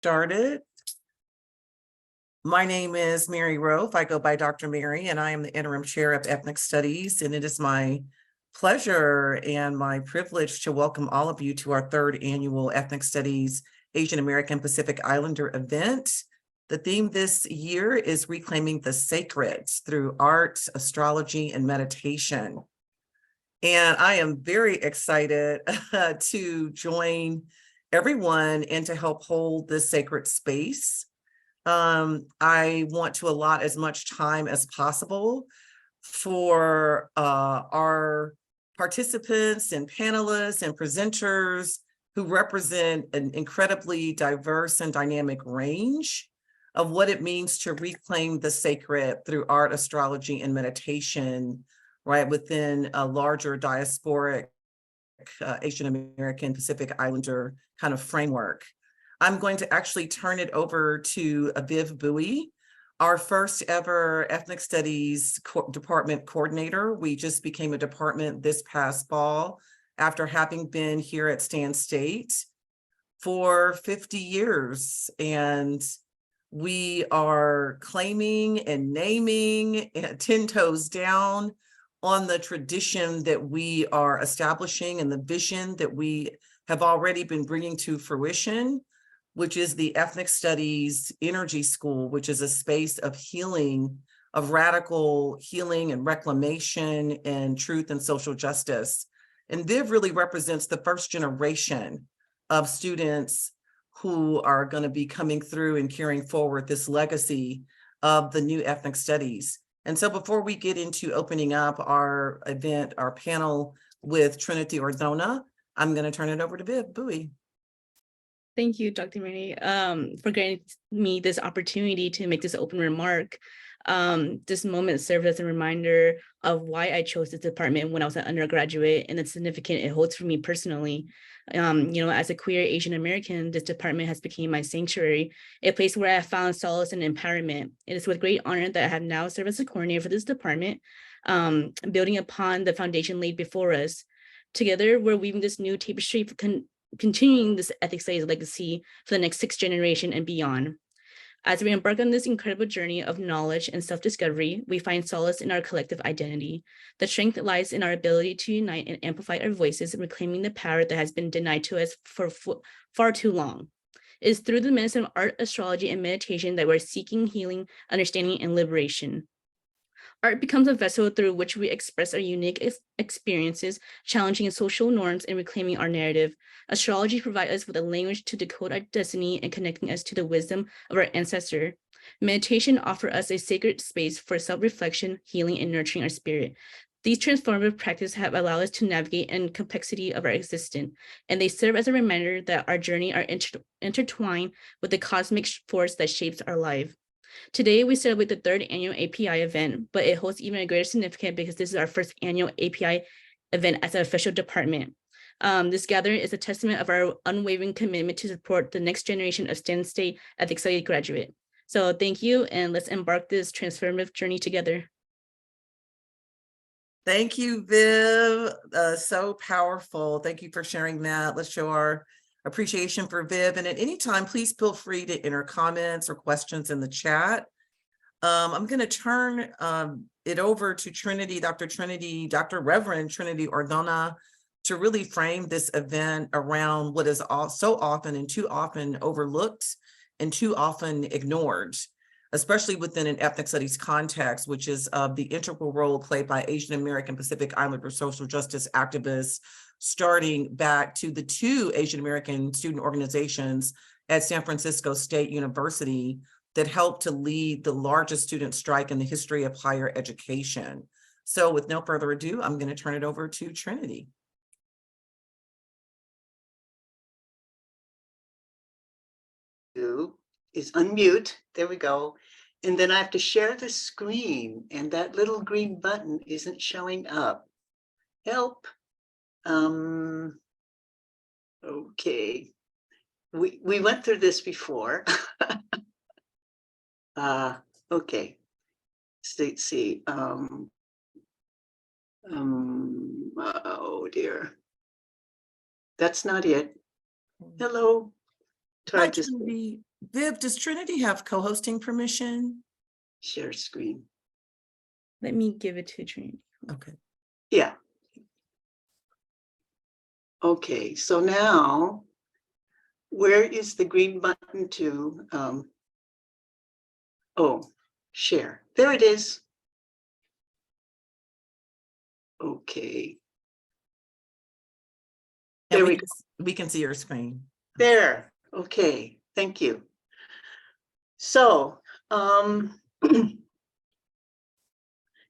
started. My name is Mary Rofe. I go by Dr. Mary, and I am the interim chair of ethnic studies. And it is my pleasure and my privilege to welcome all of you to our third annual Ethnic Studies Asian American Pacific Islander event. The theme this year is Reclaiming the Sacred through art, astrology, and meditation. And I am very excited to join everyone and to help hold this sacred space. I want to allot as much time as possible for our participants and panelists and presenters who represent an incredibly diverse and dynamic range of what it means to reclaim the sacred through art, astrology, and meditation, right, within a larger diasporic Asian American Pacific Islander kind of framework. I'm going to actually turn it over to Viv Bowie, our first ever ethnic studies department coordinator. We just became a department this past fall after having been here at Stanislaus State for 50 years. And we are claiming and naming 10 toes down on the tradition that we are establishing and the vision that we have already been bringing to fruition, which is the Ethnic Studies Energy School, which is a space of healing, of radical healing and reclamation and truth and social justice. And Viv really represents the first generation of students who are going to be coming through and carrying forward this legacy of the new ethnic studies. And so before we get into opening up our event, our panel with Trinity Ordona, I'm going to turn it over to Viv Bowie. Thank you, Dr. Mary, for granting me this opportunity to make this open remark. This moment served as a reminder of why I chose this department when I was an undergraduate and the significance it holds for me personally. As a queer Asian American, this department has become my sanctuary, a place where I have found solace and empowerment. It is with great honor that I have now served as a coordinator for this department, building upon the foundation laid before us. Together, we're weaving this new tapestry for continuing this ethics studies legacy for the next 6th generation and beyond. As we embark on this incredible journey of knowledge and self-discovery, we find solace in our collective identity. The strength lies in our ability to unite and amplify our voices, reclaiming the power that has been denied to us for far too long. It is through the medicine of art, astrology, and meditation that we're seeking healing, understanding, and liberation. Art becomes a vessel through which we express our unique experiences, challenging social norms and reclaiming our narrative. Astrology provides us with a language to decode our destiny and connecting us to the wisdom of our ancestor. Meditation offers us a sacred space for self-reflection, healing, and nurturing our spirit. These transformative practices have allowed us to navigate the complexity of our existence, and they serve as a reminder that our journey are intertwined with the cosmic force that shapes our life. Today, we celebrate the 3rd annual AAPI event, but it holds even a greater significance because this is our first annual AAPI event as an official department. This gathering is a testament of our unwavering commitment to support the next generation of Stanislaus State Ethics Studies graduate. So thank you, and let's embark this transformative journey together. Thank you, Viv. So powerful. Thank you for sharing that. Let's show our appreciation for Viv. And at any time, please feel free to enter comments or questions in the chat. I'm going to turn it over to Trinity, Dr. Reverend Trinity Ordona, to really frame this event around what is so often and too often overlooked and too often ignored, especially within an ethnic studies context, which is the integral role played by Asian American Pacific Islander social justice activists, starting back to the 2 Asian American student organizations at San Francisco State University that helped to lead the largest student strike in the history of higher education. So with no further ado, I'm going to turn it over to Trinity. Is unmute. There we go. And then I have to share the screen, and that little green button isn't showing up. Help. Okay. We went through this before. Okay. Let's see. Oh dear. That's not it. Hello. Hi, Trinity. Viv, does Trinity have co-hosting permission? Share screen. Let me give it to Trinity. Okay. Yeah. Okay, so now, where is the green button to, oh, share? There it is. Okay. And There we we can, we can see your screen. There, okay, thank you. So,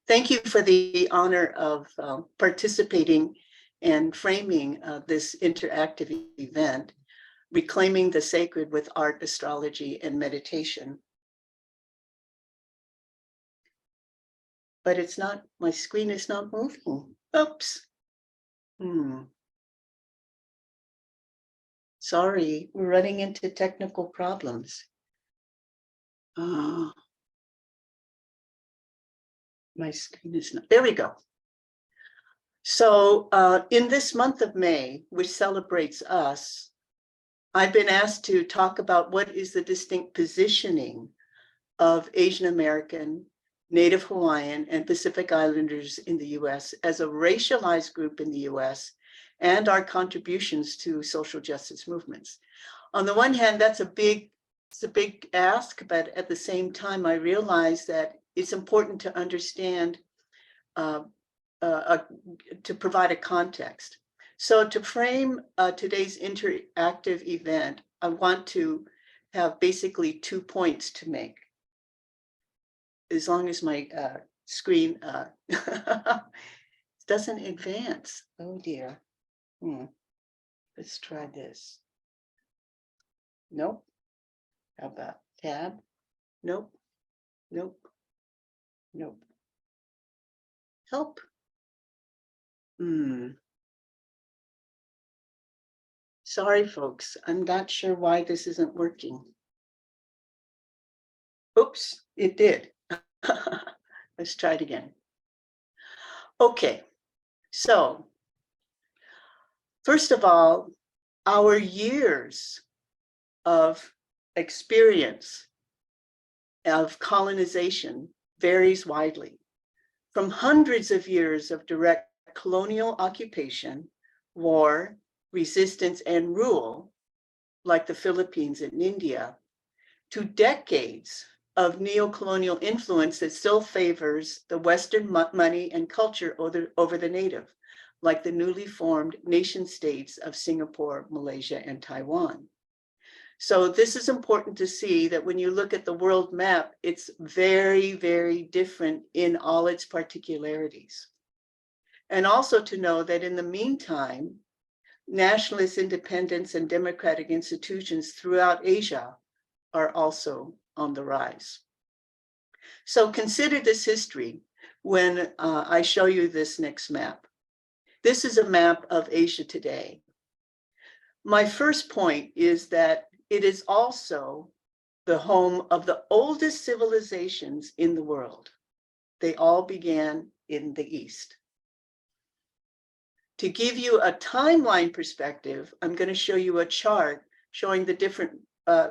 thank you for the honor of participating and framing this interactive event, Reclaiming the Sacred with Art, Astrology, and Meditation. But it's not, my screen is not moving. Oops. Sorry, we're running into technical problems. My screen is not, there we go. So in this month of May, which celebrates us, I've been asked to talk about what is the distinct positioning of Asian American, Native Hawaiian, and Pacific Islanders in the US as a racialized group in the US, and our contributions to social justice movements. On the one hand, it's a big ask, but at the same time, I realize that it's important to understand, to provide a context. So to frame today's interactive event, I want to have basically 2 points to make. As long as my screen doesn't advance. Oh dear. Let's try this. Nope. How about tab? Nope. Nope. Nope. Help. Sorry, folks. I'm not sure why this isn't working. Oops, it did. Let's try it again. Okay, so first of all, our years of experience of colonization varies widely. From hundreds of years of direct colonial occupation, war, resistance, and rule, like the Philippines and India, to decades of neo-colonial influence that still favors the Western money and culture over the native, like the newly formed nation states of Singapore, Malaysia, and Taiwan. So this is important to see that when you look at the world map, it's very, very different in all its particularities. And also to know that in the meantime, nationalist independence and democratic institutions throughout Asia are also on the rise. So consider this history when I show you this next map. This is a map of Asia today. My first point is that it is also the home of the oldest civilizations in the world. They all began in the East. To give you a timeline perspective, I'm going to show you a chart showing the different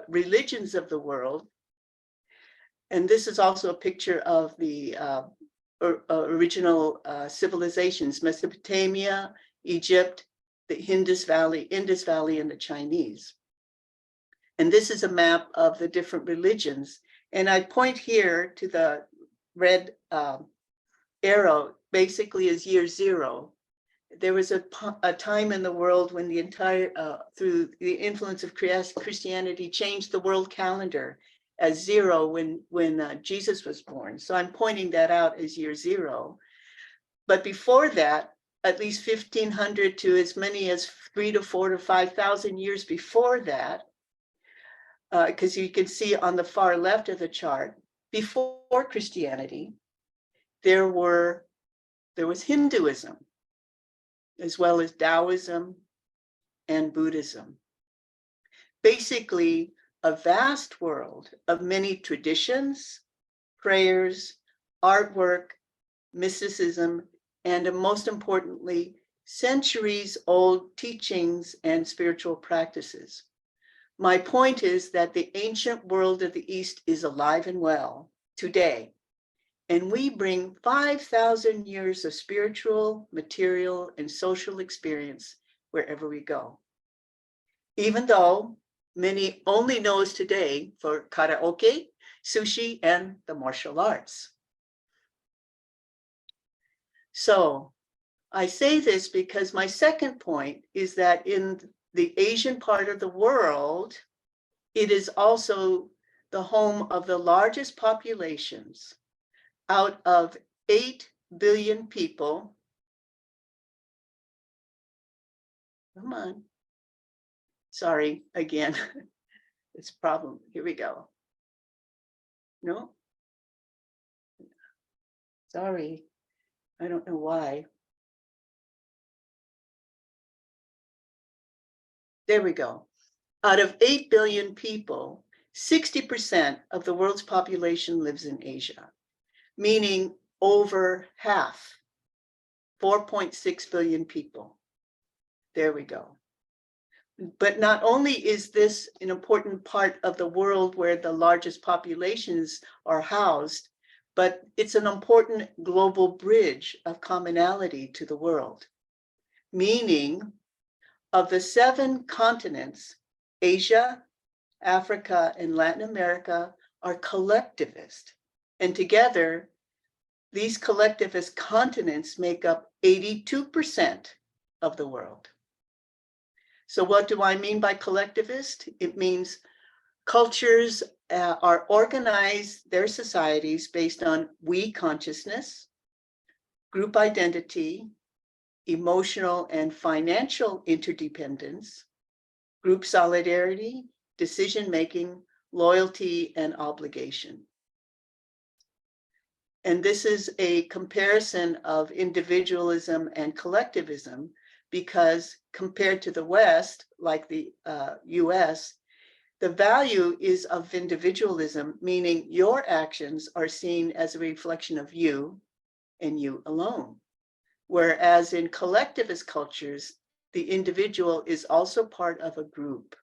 religions of the world. And this is also a picture of the original civilizations, Mesopotamia, Egypt, the Indus Valley, and the Chinese. And this is a map of the different religions. And I point here to the red arrow, basically is year 0. There was a time in the world when the entire, through the influence of Christianity, changed the world calendar as 0 when Jesus was born. So I'm pointing that out as year 0. But before that, at least 1,500 to as many as 3,000 to 4,000 to 5,000 years before that, because you can see on the far left of the chart, before Christianity, there was Hinduism, as well as Taoism and Buddhism. Basically, a vast world of many traditions, prayers, artwork, mysticism, and most importantly, centuries-old teachings and spiritual practices. My point is that the ancient world of the East is alive and well today. And we bring 5,000 years of spiritual, material, and social experience wherever we go. Even though many only know us today for karaoke, sushi, and the martial arts. So I say this because my second point is that in the Asian part of the world, it is also the home of the largest populations. Out of 8 billion people, come on, sorry, again, it's a problem, here we go. No, sorry, I don't know why. There we go. Out of 8 billion people, 60% of the world's population lives in Asia, meaning over half, 4.6 billion people. There we go. But not only is this an important part of the world where the largest populations are housed, but it's an important global bridge of commonality to the world. Meaning, of the 7 continents, Asia, Africa, and Latin America are collectivist. And together, these collectivist continents make up 82% of the world. So what do I mean by collectivist? It means cultures are organized their societies based on we consciousness, group identity, emotional and financial interdependence, group solidarity, decision-making, loyalty, and obligation. And this is a comparison of individualism and collectivism, because compared to the West, like the US, the value is of individualism, meaning your actions are seen as a reflection of you and you alone. Whereas in collectivist cultures, the individual is also part of a group.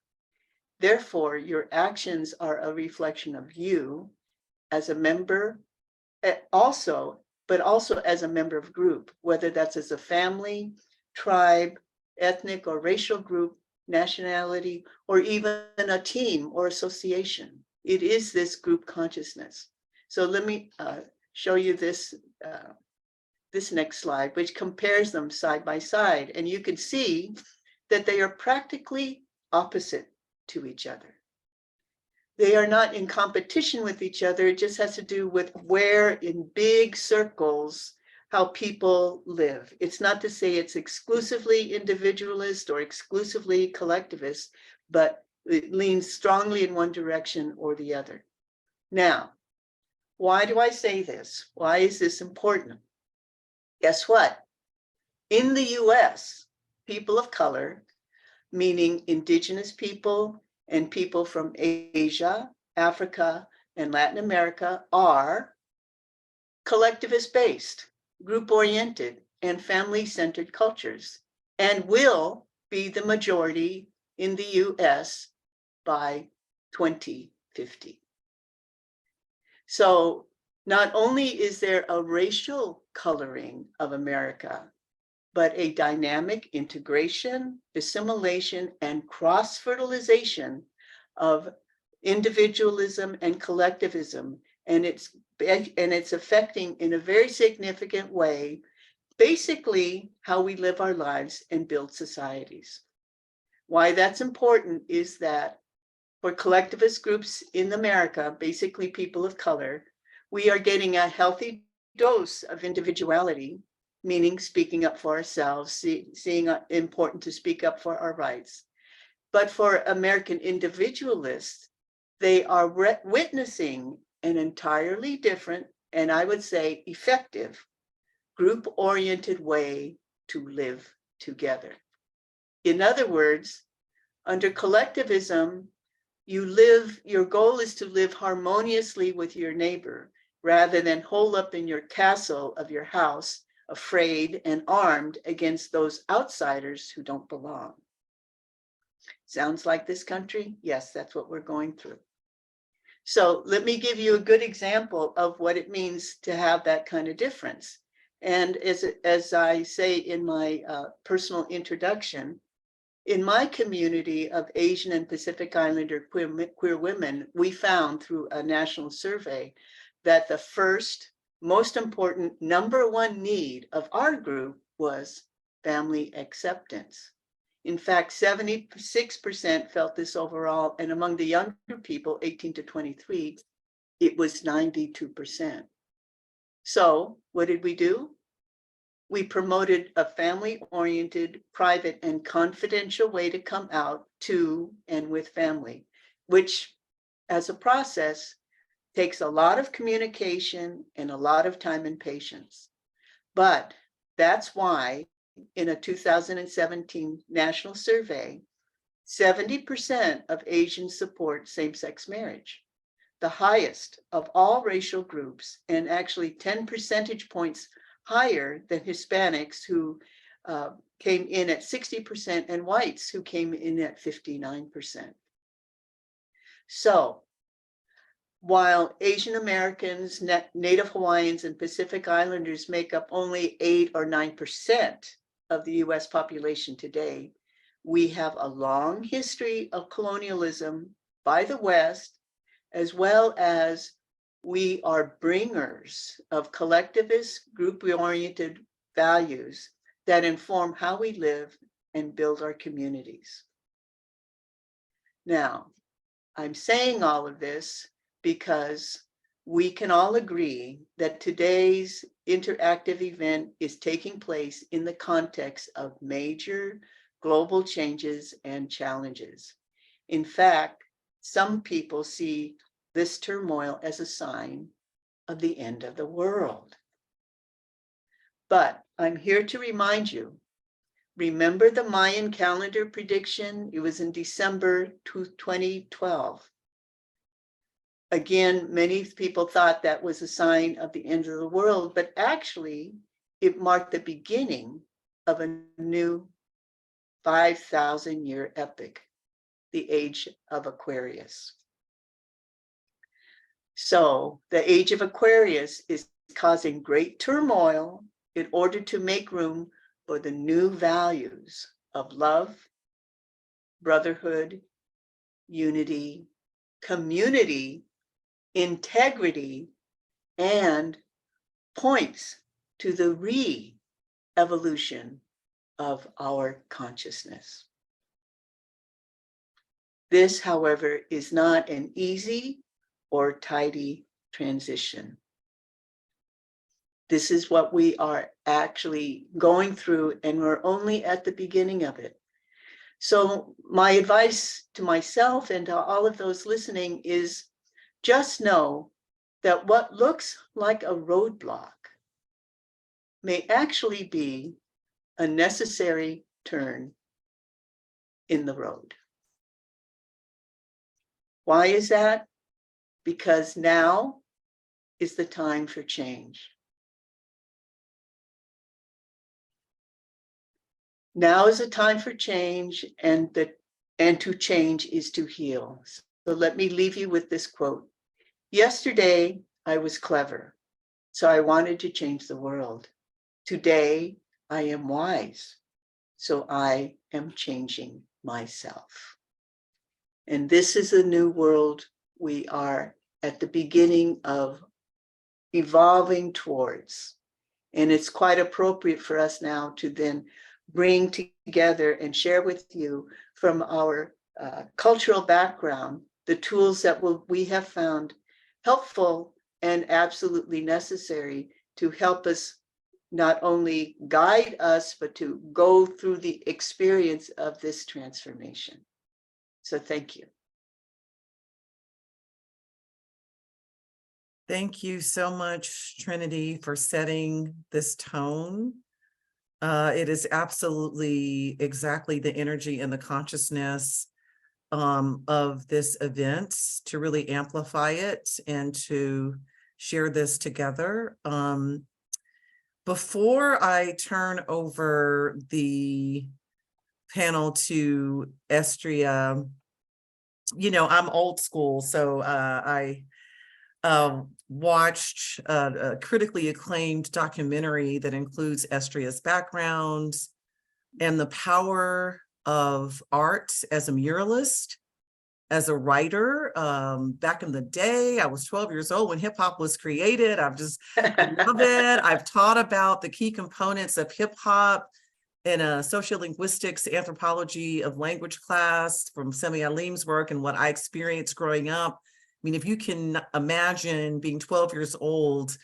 Therefore, your actions are a reflection of you as a member, but also as a member of group, whether that's as a family, tribe, ethnic or racial group, nationality, or even a team or association. It is this group consciousness. So let me show you this next slide, which compares them side by side. And you can see that they are practically opposite to each other. They are not in competition with each other. It just has to do with where in big circles how people live. It's not to say it's exclusively individualist or exclusively collectivist, but it leans strongly in one direction or the other. Now, why do I say this? Why is this important? Guess what? In the US, people of color, meaning indigenous people and people from Asia, Africa, and Latin America, are collectivist-based, group-oriented, and family-centered cultures, and will be the majority in the US by 2050. So not only is there a racial coloring of America, but a dynamic integration, assimilation, and cross-fertilization of individualism and collectivism. And it's affecting in a very significant way, basically how we live our lives and build societies. Why that's important is that for collectivist groups in America, basically people of color, we are getting a healthy dose of individuality, meaning speaking up for ourselves, seeing important to speak up for our rights. But for American individualists, they are witnessing an entirely different, and I would say effective, group-oriented way to live together. In other words, under collectivism, your goal is to live harmoniously with your neighbor, rather than hole up in your castle of your house, afraid and armed against those outsiders who don't belong. Sounds like this country? Yes, that's what we're going through. So let me give you a good example of what it means to have that kind of difference. And as I say in my personal introduction, in my community of Asian and Pacific Islander queer women, we found through a national survey that the first, most important, number one need of our group was family acceptance. In fact, 76% felt this overall, and among the younger people, 18 to 23, it was 92%. So what did we do? We promoted a family-oriented, private, and confidential way to come out to and with family, which as a process takes a lot of communication and a lot of time and patience. But that's why in a 2017 national survey, 70% of Asians support same-sex marriage, the highest of all racial groups, and actually 10 percentage points higher than Hispanics, who came in at 60%, and whites, who came in at 59%. So while Asian Americans, Native Hawaiians, and Pacific Islanders make up only 8 or 9% of the US population today, we have a long history of colonialism by the West, as well as we are bringers of collectivist, group-oriented values that inform how we live and build our communities. Now, I'm saying all of this because we can all agree that today's interactive event is taking place in the context of major global changes and challenges. In fact, some people see this turmoil as a sign of the end of the world. But I'm here to remind you, remember the Mayan calendar prediction? It was in December 2012. Again, many people thought that was a sign of the end of the world, but actually it marked the beginning of a new 5,000-year epoch, the age of Aquarius. So the age of Aquarius is causing great turmoil in order to make room for the new values of love, brotherhood, unity, community, integrity, and points to the re-evolution of our consciousness. This, however, is not an easy or tidy transition. This is what we are actually going through, and we're only at the beginning of it. So my advice to myself and to all of those listening is just know that what looks like a roadblock may actually be a necessary turn in the road. Why is that? Because now is the time for change. Now is a time for change, and to change is to heal. So let me leave you with this quote. Yesterday, I was clever, so I wanted to change the world. Today, I am wise, so I am changing myself. And this is a new world we are at the beginning of evolving towards. And it's quite appropriate for us now to then bring together and share with you from our cultural background the tools that we have found helpful and absolutely necessary to help us not only guide us, but to go through the experience of this transformation. So thank you. Thank you so much, Trinity, for setting this tone. It is absolutely exactly the energy and the consciousness of this event to really amplify it and to share this together. Before I turn over the panel to Estria. You know, I'm old school, so I watched a critically acclaimed documentary that includes Estria's background and the power of art as a muralist, as a writer. Back in the day, I was 12 years old when hip hop was created. I love it. I've taught about the key components of hip hop in a sociolinguistics anthropology of language class from Semi Alim's work and what I experienced growing up. I mean, if you can imagine being 12 years old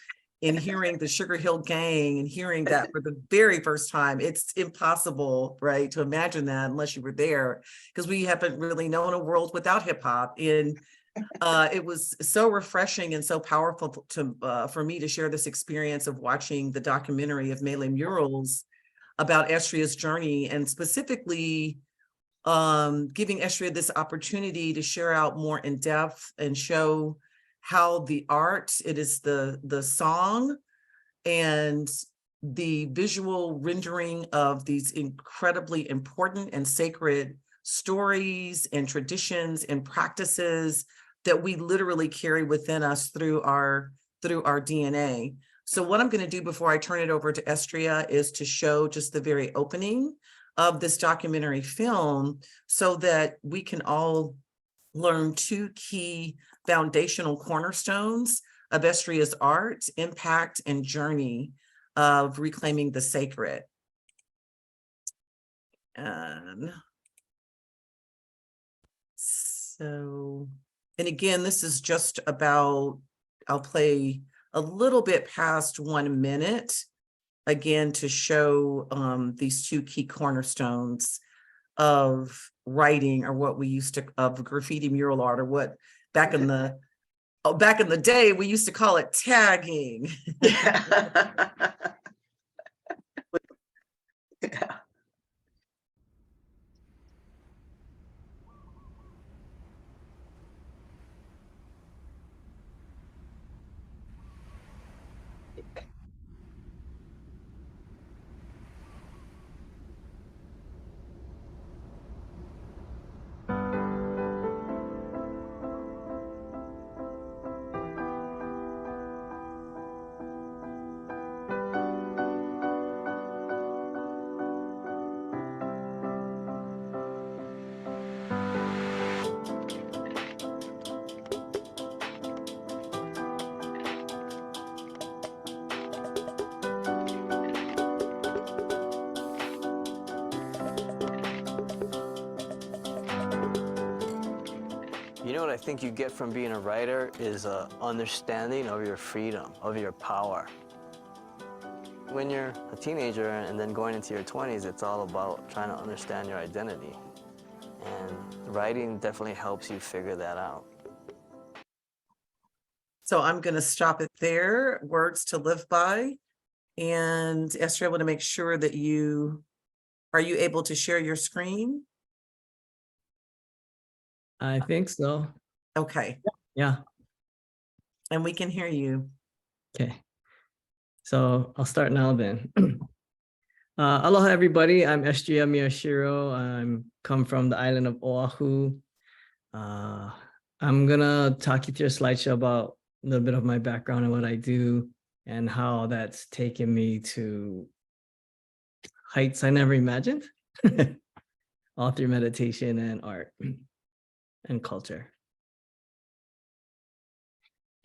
and hearing the Sugar Hill Gang and hearing that for the very first time, it's impossible, right, to imagine that unless you were there, because we haven't really known a world without hip hop. And it was so refreshing and so powerful to for me to share this experience of watching the documentary of Mele Murals about Estria's journey, and specifically giving Estria this opportunity to share out more in depth and show how the art, it is the song and the visual rendering of these incredibly important and sacred stories and traditions and practices that we literally carry within us through our DNA. So what I'm going to do before I turn it over to Estria is to show just the very opening of this documentary film so that we can all learn two key foundational cornerstones of Estria's art, impact, and journey of reclaiming the sacred. And so, and again, this is just about, I'll play a little bit past 1 minute, again, to show these two key cornerstones of writing, or what we used to, of graffiti mural art, or what back in the day, we used to call it tagging. Yeah. You know what I think you get from being a writer is an understanding of your freedom, of your power. When you're a teenager and then going into your 20s, it's all about trying to understand your identity. And writing definitely helps you figure that out. So I'm going to stop it there. Words to live by. And Esther, I want to make sure that are you able to share your screen? I think so. Okay. Yeah. And we can hear you. Okay. So I'll start now then. Aloha, everybody. I'm Estria Miyashiro. I'm come from the island of Oahu. I'm gonna talk you through a slideshow about a little bit of my background and what I do and how that's taken me to heights I never imagined, all through meditation and art and culture.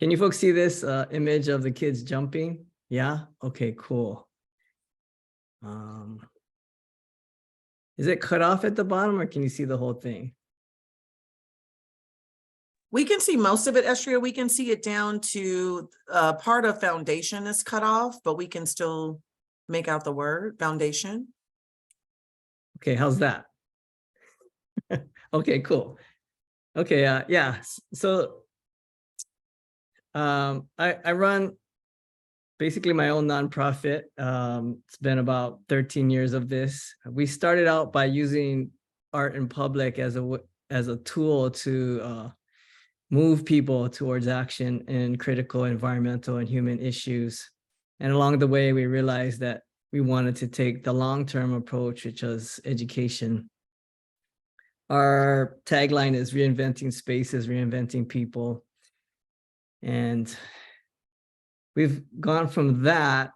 Can you folks see this image of the kids jumping? Yeah? Okay, cool. Is it cut off at the bottom, or can you see the whole thing? We can see most of it, Estria. We can see it down to part of foundation is cut off, but we can still make out the word foundation. Okay, how's that? Okay, cool. Okay, yeah. So I run basically my own nonprofit. It's been about 13 years of this. We started out by using art in public as a tool to move people towards action in critical environmental and human issues. And along the way, we realized that we wanted to take the long-term approach, which was education. Our tagline is reinventing spaces, reinventing people. And we've gone from that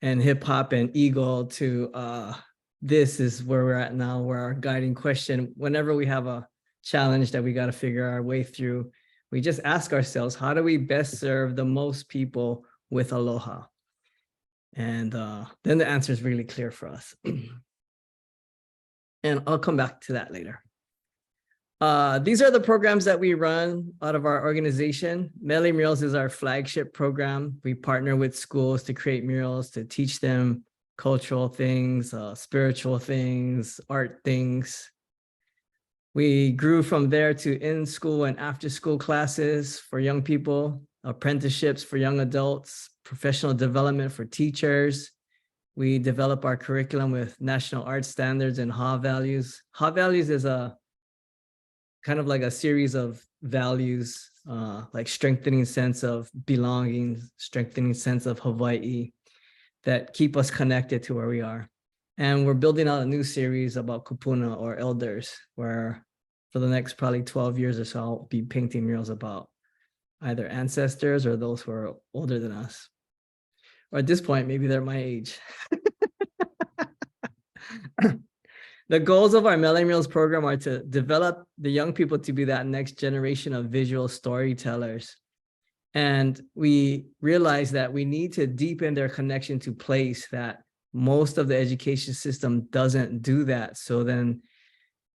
and hip hop and ego to this is where we're at now, where our guiding question, whenever we have a challenge that we got to figure our way through, we just ask ourselves, how do we best serve the most people with aloha? And then the answer is really clear for us. And I'll come back to that later. These are the programs that we run out of our organization. Mele Murals is our flagship program. We partner with schools to create murals, to teach them cultural things, spiritual things, art things. We grew from there to in-school and after-school classes for young people, apprenticeships for young adults, professional development for teachers. We develop our curriculum with national art standards and Ha values. Ha values is a kind of like a series of values, like strengthening sense of belonging, strengthening sense of Hawaii, that keep us connected to where we are. And we're building out a new series about kupuna, or elders, where for the next probably 12 years or so, I'll be painting murals about either ancestors or those who are older than us. Or at this point, maybe they're my age. The goals of our Mele Murals program are to develop the young people to be that next generation of visual storytellers. And we realize that we need to deepen their connection to place, that most of the education system doesn't do that. So then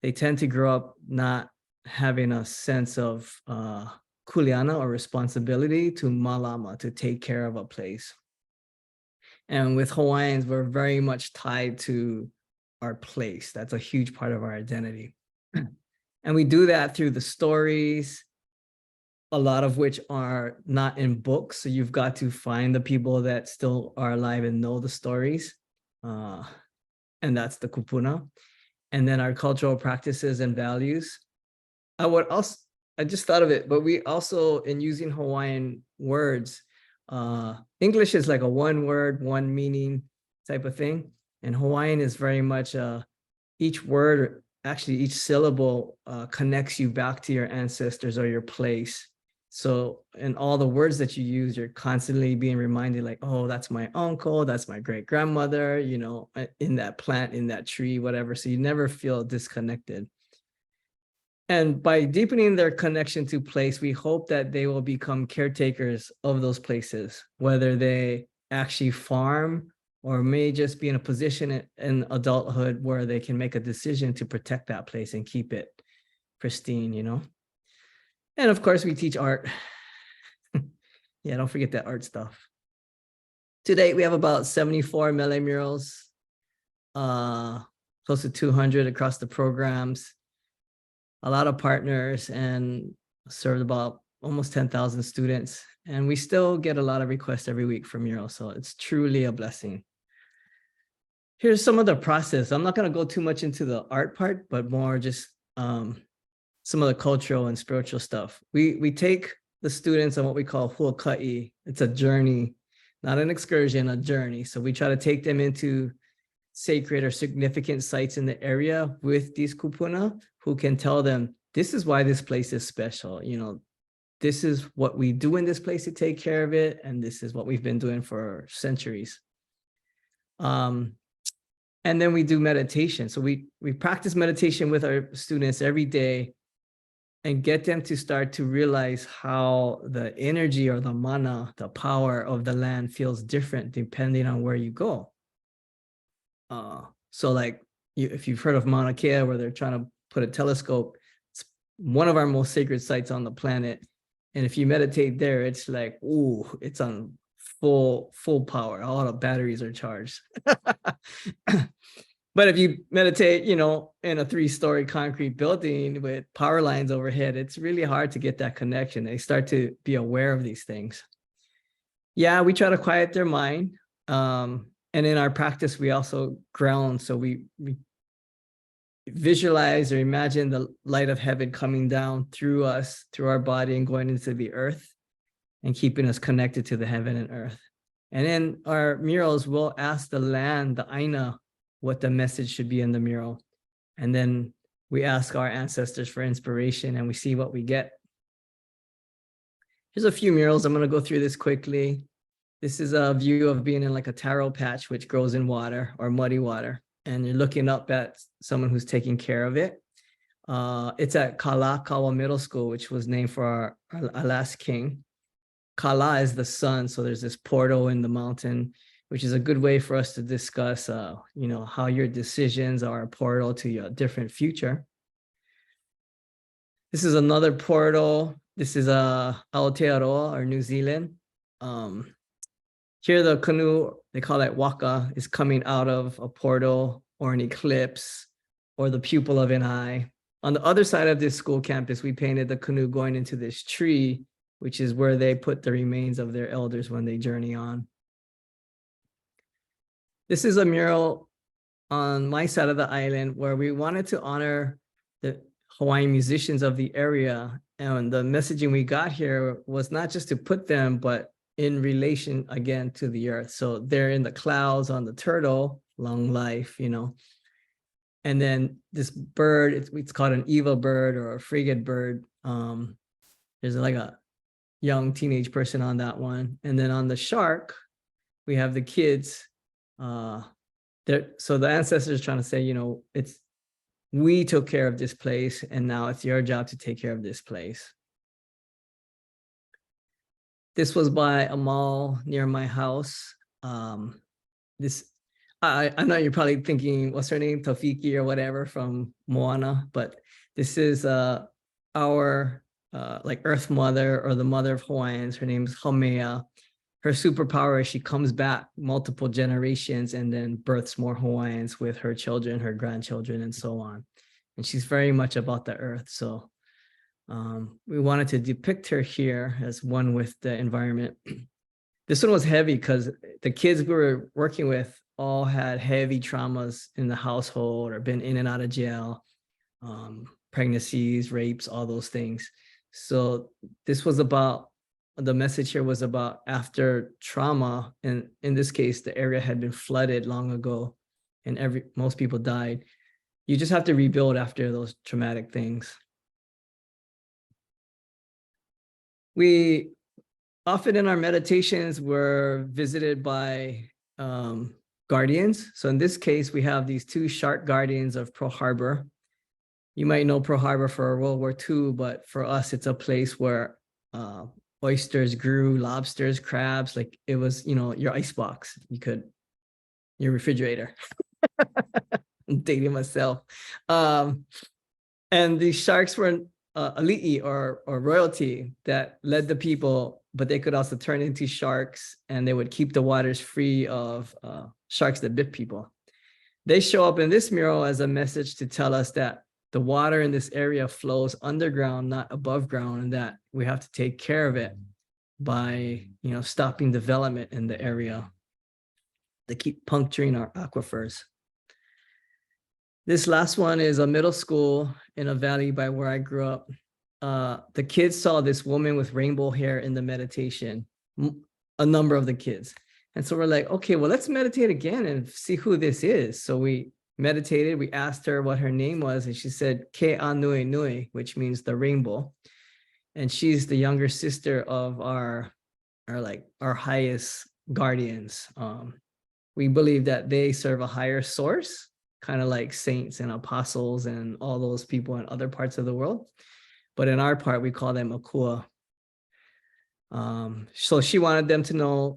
they tend to grow up not having a sense of kuleana, or responsibility to malama, to take care of a place. And with Hawaiians, we're very much tied to our place. That's a huge part of our identity. And we do that through the stories, a lot of which are not in books. So you've got to find the people that still are alive and know the stories. And that's the kupuna. And then our cultural practices and values. I just thought of it, but we also, in using Hawaiian words, English is like a one word, one meaning type of thing. And Hawaiian is very much each word, actually each syllable connects you back to your ancestors or your place. So in all the words that you use, you're constantly being reminded, like, oh, that's my uncle, that's my great grandmother, you know, in that plant, in that tree, whatever. So you never feel disconnected. And by deepening their connection to place, we hope that they will become caretakers of those places, whether they actually farm or may just be in a position in adulthood where they can make a decision to protect that place and keep it pristine, you know? And of course, we teach art. Yeah, don't forget that art stuff. To date, we have about 74 Mele murals, close to 200 across the programs, a lot of partners, and served about almost 10,000 students. And we still get a lot of requests every week for murals, so it's truly a blessing. Here's some of the process. I'm not going to go too much into the art part, but more just some of the cultural and spiritual stuff. We take the students on what we call huaka'i. It's a journey, not an excursion, a journey. So we try to take them into sacred or significant sites in the area with these kupuna, who can tell them, this is why this place is special. You know, this is what we do in this place to take care of it. And this is what we've been doing for centuries. And then we do meditation. So we practice meditation with our students every day and get them to start to realize how the energy or the mana, the power of the land feels different depending on where you go. So like if you've heard of Mauna Kea, where they're trying to put a telescope, it's one of our most sacred sites on the planet. And if you meditate there, it's like, ooh, it's on full power. All the batteries are charged. But if you meditate, you know, in a 3-story concrete building with power lines overhead, it's really hard to get that connection. They start to be aware of these things. Yeah, we try to quiet their mind. And in our practice, we also ground. So we visualize or imagine the light of heaven coming down through us, through our body, and going into the earth and keeping us connected to the heaven and earth. And in our murals, we'll ask the land, the Aina, what the message should be in the mural. And then we ask our ancestors for inspiration and we see what we get. Here's a few murals. I'm going to go through this quickly. This is a view of being in like a taro patch, which grows in water or muddy water. And you're looking up at someone who's taking care of it. It's at Kalakaua Middle School, which was named for our last king. Kala is the sun, so there's this portal in the mountain, which is a good way for us to discuss, how your decisions are a portal to your different future. This is another portal. This is Aotearoa, or New Zealand. Here the canoe, they call it waka, is coming out of a portal or an eclipse or the pupil of an eye. On the other side of this school campus, we painted the canoe going into this tree, which is where they put the remains of their elders when they journey on. This is a mural on my side of the island where we wanted to honor the Hawaiian musicians of the area. And the messaging we got here was not just to put them, but in relation again to the earth. So they're in the clouds on the turtle, long life, And then this bird, it's called an Eva bird or a frigate bird. There's like a young teenage person on that one. And then on the shark, we have the kids. So the ancestors trying to say, we took care of this place and now it's your job to take care of this place. This was by a mall near my house. I know you're probably thinking, what's her name? Tafiki or whatever from Moana, but this is our like Earth Mother or the mother of Hawaiians. Her name is Haumea. Her superpower is she comes back multiple generations and then births more Hawaiians with her children, her grandchildren, and so on. And she's very much about the earth. So we wanted to depict her here as one with the environment. This one was heavy because the kids we were working with all had heavy traumas in the household or been in and out of jail, pregnancies, rapes, all those things. So this was about, the message here was about after trauma, and in this case, the area had been flooded long ago and most people died. You just have to rebuild after those traumatic things. We often in our meditations were visited by guardians. So in this case, we have these two shark guardians of Pearl Harbor. You might know Pearl Harbor for World War II, but for us, it's a place where oysters grew, lobsters, crabs, like it was, your icebox, your refrigerator. I'm dating myself. And these sharks were elite or royalty that led the people, but they could also turn into sharks and they would keep the waters free of sharks that bit people. They show up in this mural as a message to tell us that the water in this area flows underground, not above ground, and that we have to take care of it by, stopping development in the area. They keep puncturing our aquifers. This last one is a middle school in a valley by where I grew up. The kids saw this woman with rainbow hair in the meditation, a number of the kids. And so we're like, okay, well, let's meditate again and see who this is. So we meditated, we asked her what her name was, and she said, Ke Anui Nui, which means the rainbow. And she's the younger sister of our highest guardians. We believe that they serve a higher source, kind of like saints and apostles and all those people in other parts of the world. But in our part, we call them Akua. So she wanted them to know,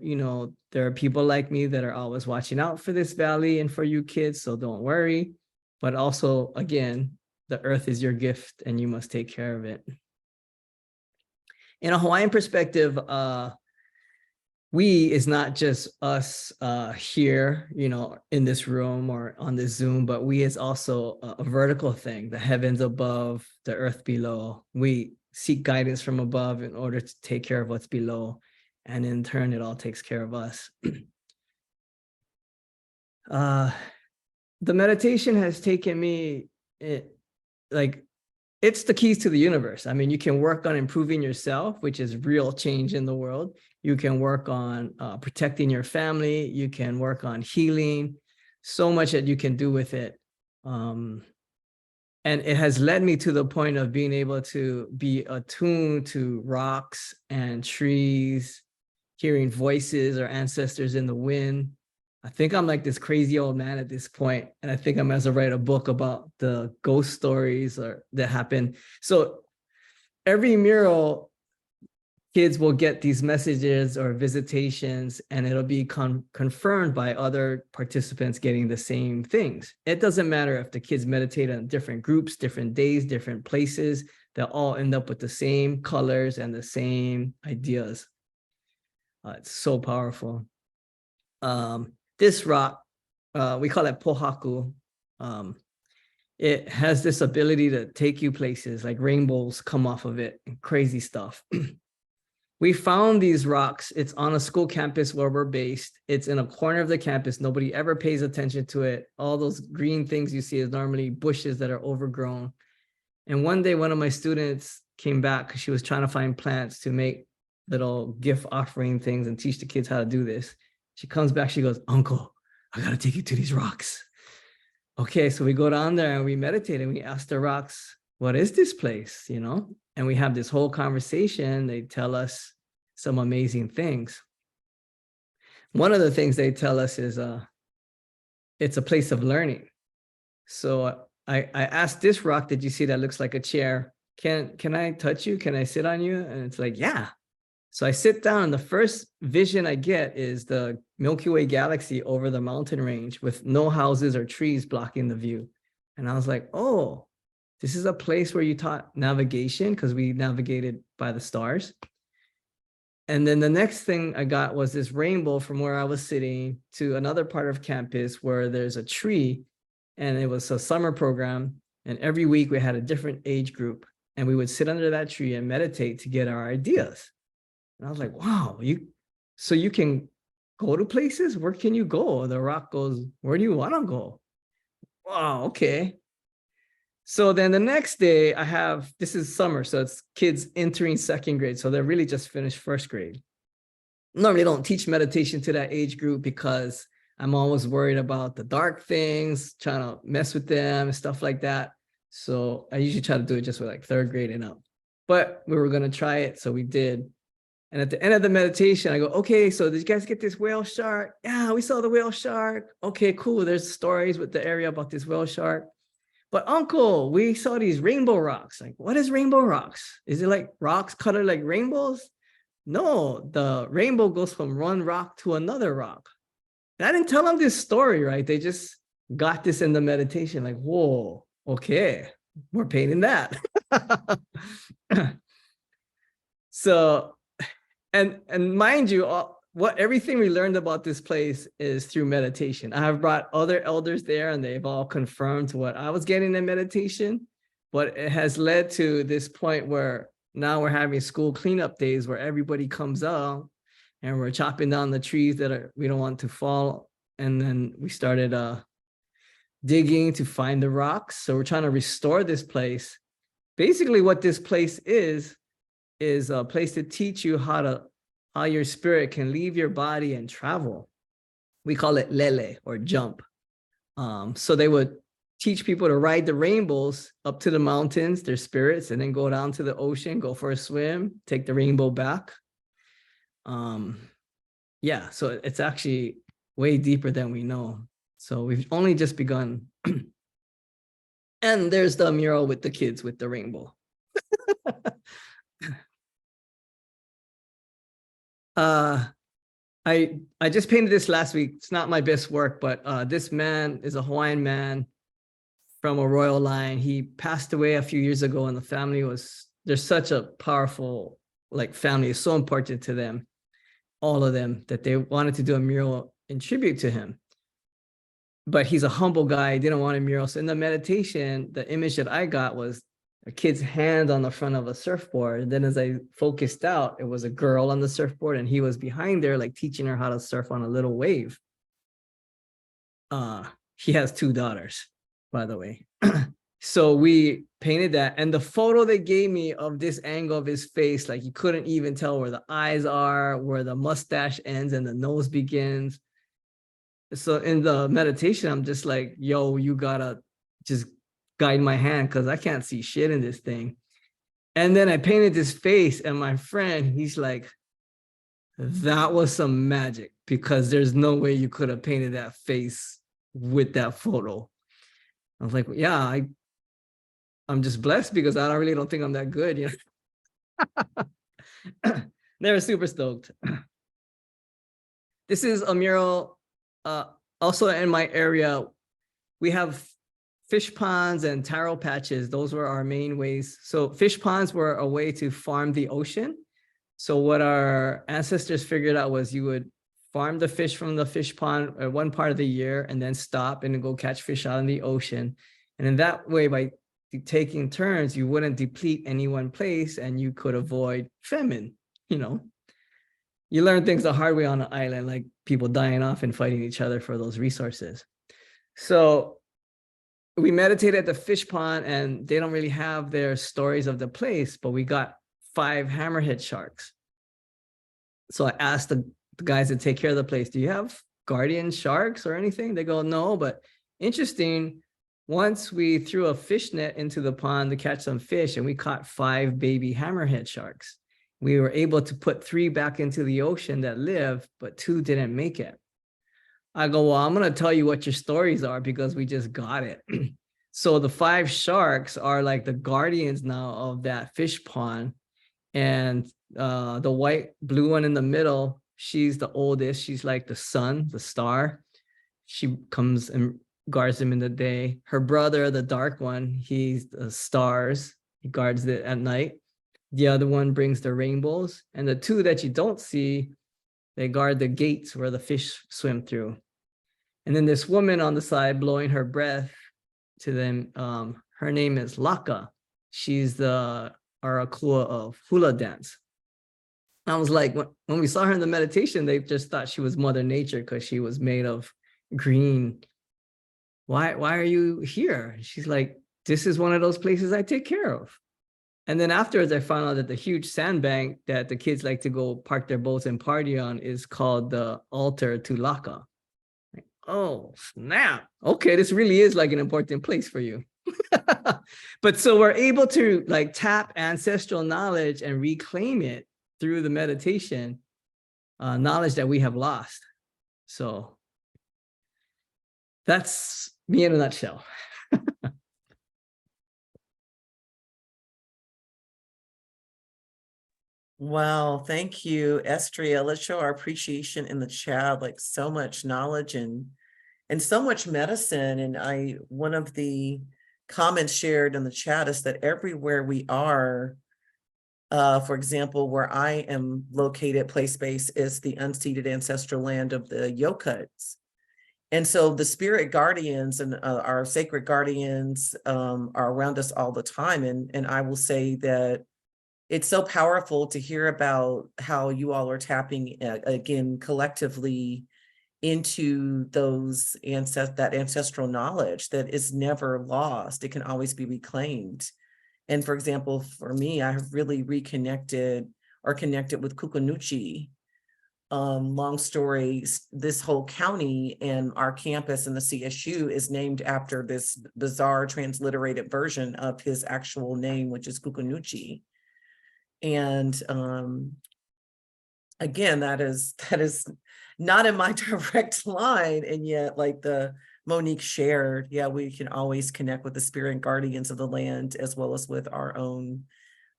there are people like me that are always watching out for this valley and for you kids, so don't worry. But also, again, the earth is your gift and you must take care of it. In a Hawaiian perspective, we is not just us here, in this room or on this Zoom, but we is also a vertical thing, the heavens above, the earth below. We seek guidance from above in order to take care of what's below. And in turn, it all takes care of us. The meditation has taken me, it's the keys to the universe. I mean, you can work on improving yourself, which is real change in the world. You can work on protecting your family. You can work on healing. So much that you can do with it. And it has led me to the point of being able to be attuned to rocks and trees, hearing voices or ancestors in the wind. I think I'm like this crazy old man at this point, and I think I'm going to write a book about the ghost stories that happen. So every mural, kids will get these messages or visitations, and it'll be confirmed by other participants getting the same things. It doesn't matter if the kids meditate on different groups, different days, different places, they'll all end up with the same colors and the same ideas. It's so powerful. This rock, we call it pohaku. It has this ability to take you places, like rainbows come off of it, and crazy stuff. We found these rocks. It's on a school campus where we're based. It's in a corner of the campus. Nobody ever pays attention to it. All those green things you see is normally bushes that are overgrown. And one day, one of my students came back because she was trying to find plants to make little gift offering things and teach the kids how to do this. She comes back, she goes, "Uncle, I gotta take you to these rocks." Okay, so we go down there and we meditate and we ask the rocks, "What is this place?" You know? And we have this whole conversation. They tell us some amazing things. One of the things they tell us is it's a place of learning. So I asked this rock, "Did you see that looks like a chair? Can I touch you? Can I sit on you?" And it's like, "Yeah." So I sit down, and the first vision I get is the Milky Way galaxy over the mountain range with no houses or trees blocking the view. And I was like, oh, this is a place where you taught navigation, because we navigated by the stars. And then the next thing I got was this rainbow from where I was sitting to another part of campus where there's a tree, and it was a summer program. And every week we had a different age group, and we would sit under that tree and meditate to get our ideas. And I was like, wow, so you can go to places? Where can you go? The rock goes, "Where do you want to go?" Wow, okay. So then the next day this is summer, so it's kids entering second grade. So they're really just finished first grade. Normally don't teach meditation to that age group because I'm always worried about the dark things, trying to mess with them and stuff like that. So I usually try to do it just with like third grade and up. But we were going to try it, so we did. And at the end of the meditation, I go, "Okay, so did you guys get this whale shark?" "Yeah, we saw the whale shark." "Okay, cool. There's stories with the area about this whale shark. But uncle, we saw these rainbow rocks." Like, "What is rainbow rocks? Is it like rocks colored like rainbows?" "No, the rainbow goes from one rock to another rock." And I didn't tell them this story, right? They just got this in the meditation, like, whoa, okay, we're painting that. So, and mind you, everything we learned about this place is through meditation. I have brought other elders there, and they've all confirmed what I was getting in meditation. But it has led to this point where now we're having school cleanup days where everybody comes out and we're chopping down the trees that we don't want to fall. And then we started digging to find the rocks. So we're trying to restore this place. Basically, what this place is a place to teach you how your spirit can leave your body and travel. We call it lele, or jump. So they would teach people to ride the rainbows up to the mountains, their spirits, and then go down to the ocean, go for a swim, take the rainbow back. Yeah, so it's actually way deeper than we know. So we've only just begun. And there's the mural with the kids with the rainbow. I just painted this last week. It's not my best work, but this man is a Hawaiian man from a royal line. He passed away a few years ago, and the family there's such a powerful family. It's so important to them, all of them, that they wanted to do a mural in tribute to him. But he's a humble guy. He didn't want a mural. So in the meditation, the image that I got was a kid's hand on the front of a surfboard. And then as I focused out, it was a girl on the surfboard, and he was behind there, teaching her how to surf on a little wave. He has 2 daughters, by the way. So we painted that, and the photo they gave me of this angle of his face, like you couldn't even tell where the eyes are, where the mustache ends and the nose begins. So in the meditation, I'm just like, yo, you gotta just guide my hand because I can't see shit in this thing. And then I painted this face, and my friend, he's like, that was some magic, because there's no way you could have painted that face with that photo. I was like, yeah, I'm just blessed because I really don't think I'm that good, you know. They were super stoked. This is a mural. Also in my area, we have fish ponds and taro patches. Those were our main ways. So fish ponds were a way to farm the ocean. So what our ancestors figured out was you would farm the fish from the fish pond at one part of the year and then stop and go catch fish out in the ocean. And in that way, by taking turns, you wouldn't deplete any one place and you could avoid famine, you know. You learn things the hard way on an island, like people dying off and fighting each other for those resources. So we meditated at the fish pond, and they don't really have their stories of the place, but we got 5 hammerhead sharks. So I asked the guys that take care of the place, do you have guardian sharks or anything? They go, no, but interesting. Once we threw a fish net into the pond to catch some fish, and we caught 5 baby hammerhead sharks. We were able to put 3 back into the ocean that lived, but 2 didn't make it. I go, well, I'm going to tell you what your stories are because we just got it. So the 5 sharks are like the guardians now of that fish pond. And the white, blue one in the middle, she's the oldest. She's like the sun, the star. She comes and guards them in the day. Her brother, the dark one, he's the stars. He guards it at night. The other one brings the rainbows. And the 2 that you don't see, they guard the gates where the fish swim through. And then this woman on the side blowing her breath to them, her name is Laka. She's the Arakua of hula dance. I was like, when we saw her in the meditation, they just thought she was Mother Nature because she was made of green. Why are you here? She's like, this is one of those places I take care of. And then afterwards, I found out that the huge sandbank that the kids like to go park their boats and party on is called the altar to Laka. Like, oh, snap. Okay, this really is like an important place for you. But so we're able to like tap ancestral knowledge and reclaim it through the meditation, knowledge that we have lost. So that's me in a nutshell. Wow, thank you, Estria. Let's show our appreciation in the chat, like so much knowledge and so much medicine. And one of the comments shared in the chat is that everywhere we are, for example, where I am located, place-based, is the unceded ancestral land of the Yokuts. And so the spirit guardians and our sacred guardians are around us all the time. And I will say that it's so powerful to hear about how you all are tapping again collectively into those that ancestral knowledge that is never lost. It can always be reclaimed. And for example, for me, I have really reconnected or connected with Kukunuchi. Long story, this whole county and our campus in the CSU is named after this bizarre transliterated version of his actual name, which is Kukunuchi. And again, that is not in my direct line, and yet, like the Monique shared, yeah, we can always connect with the spirit guardians of the land, as well as with our own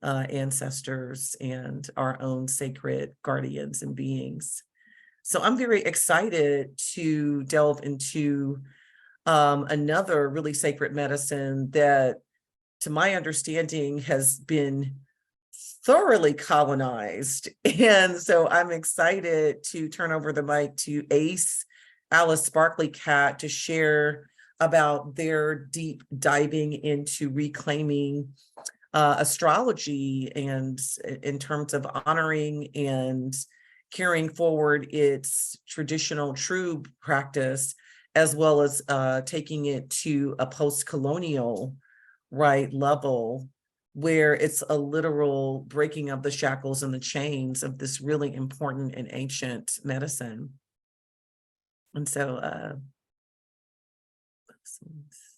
ancestors and our own sacred guardians and beings. So I'm very excited to delve into another really sacred medicine that, to my understanding, has been thoroughly colonized. And so I'm excited to turn over the mic to Ace, Alice Sparkley Cat, to share about their deep diving into reclaiming astrology and in terms of honoring and carrying forward its traditional true practice, as well as taking it to a post-colonial right, level where it's a literal breaking of the shackles and the chains of this really important and ancient medicine. And so,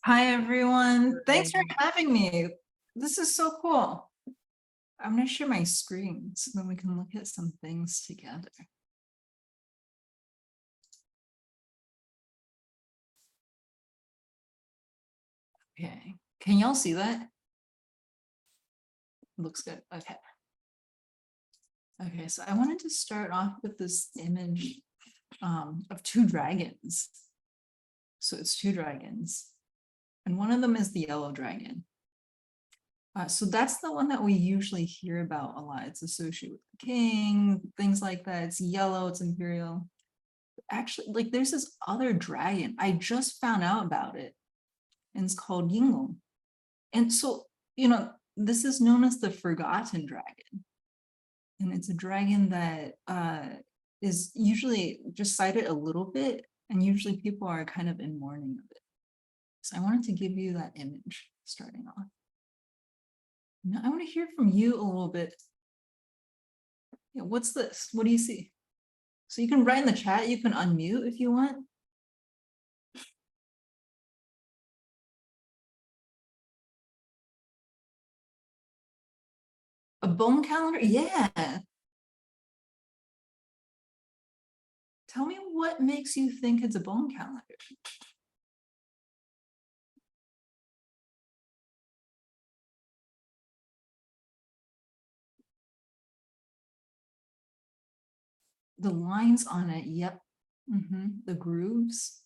Hi, everyone. Thanks for Hi. having me. This is so cool. I'm going to share my screen so that we can look at some things together. Okay. Can y'all see that? Looks good. Okay. Okay, so I wanted to start off with this image of two dragons. So it's two dragons, and one of them is the yellow dragon. So that's the one that we usually hear about a lot. It's associated with the king, things like that. It's yellow, it's imperial. Actually, like there's this other dragon. I just found out about it, and it's called Yingong. And so, you know, this is known as the forgotten dragon. And it's a dragon that is usually just cited a little bit, and usually people are kind of in mourning of it. So I wanted to give you that image starting off. Now I want to hear from you a little bit. Yeah, what's this? What do you see? So you can write in the chat, you can unmute if you want. A bone calendar? Yeah. Tell me what makes you think it's a bone calendar. The lines on it, yep. The grooves.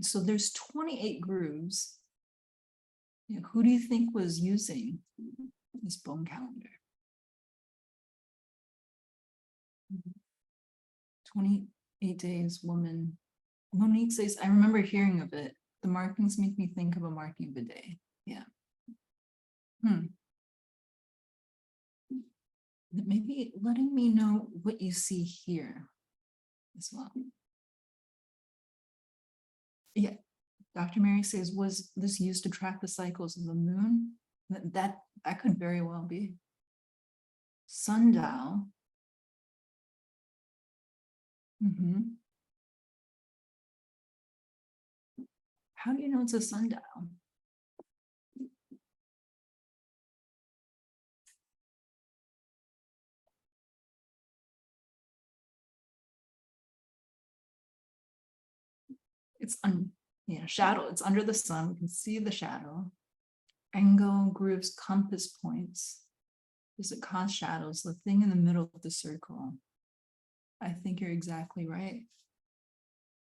So there's 28 grooves. Yeah, who do you think was using this bone calendar? 28 days, woman. Monique says, I remember hearing of it. The markings make me think of a marking of a day. Yeah. Maybe letting me know what you see here as well. Yeah, Dr. Mary says, was this used to track the cycles of the moon? That could very well be. Sundial. How do you know it's a sundial? It's shadow. It's under the sun. We can see the shadow. Angle, grooves, compass points. Does it cause shadows? The thing in the middle of the circle. I think you're exactly right.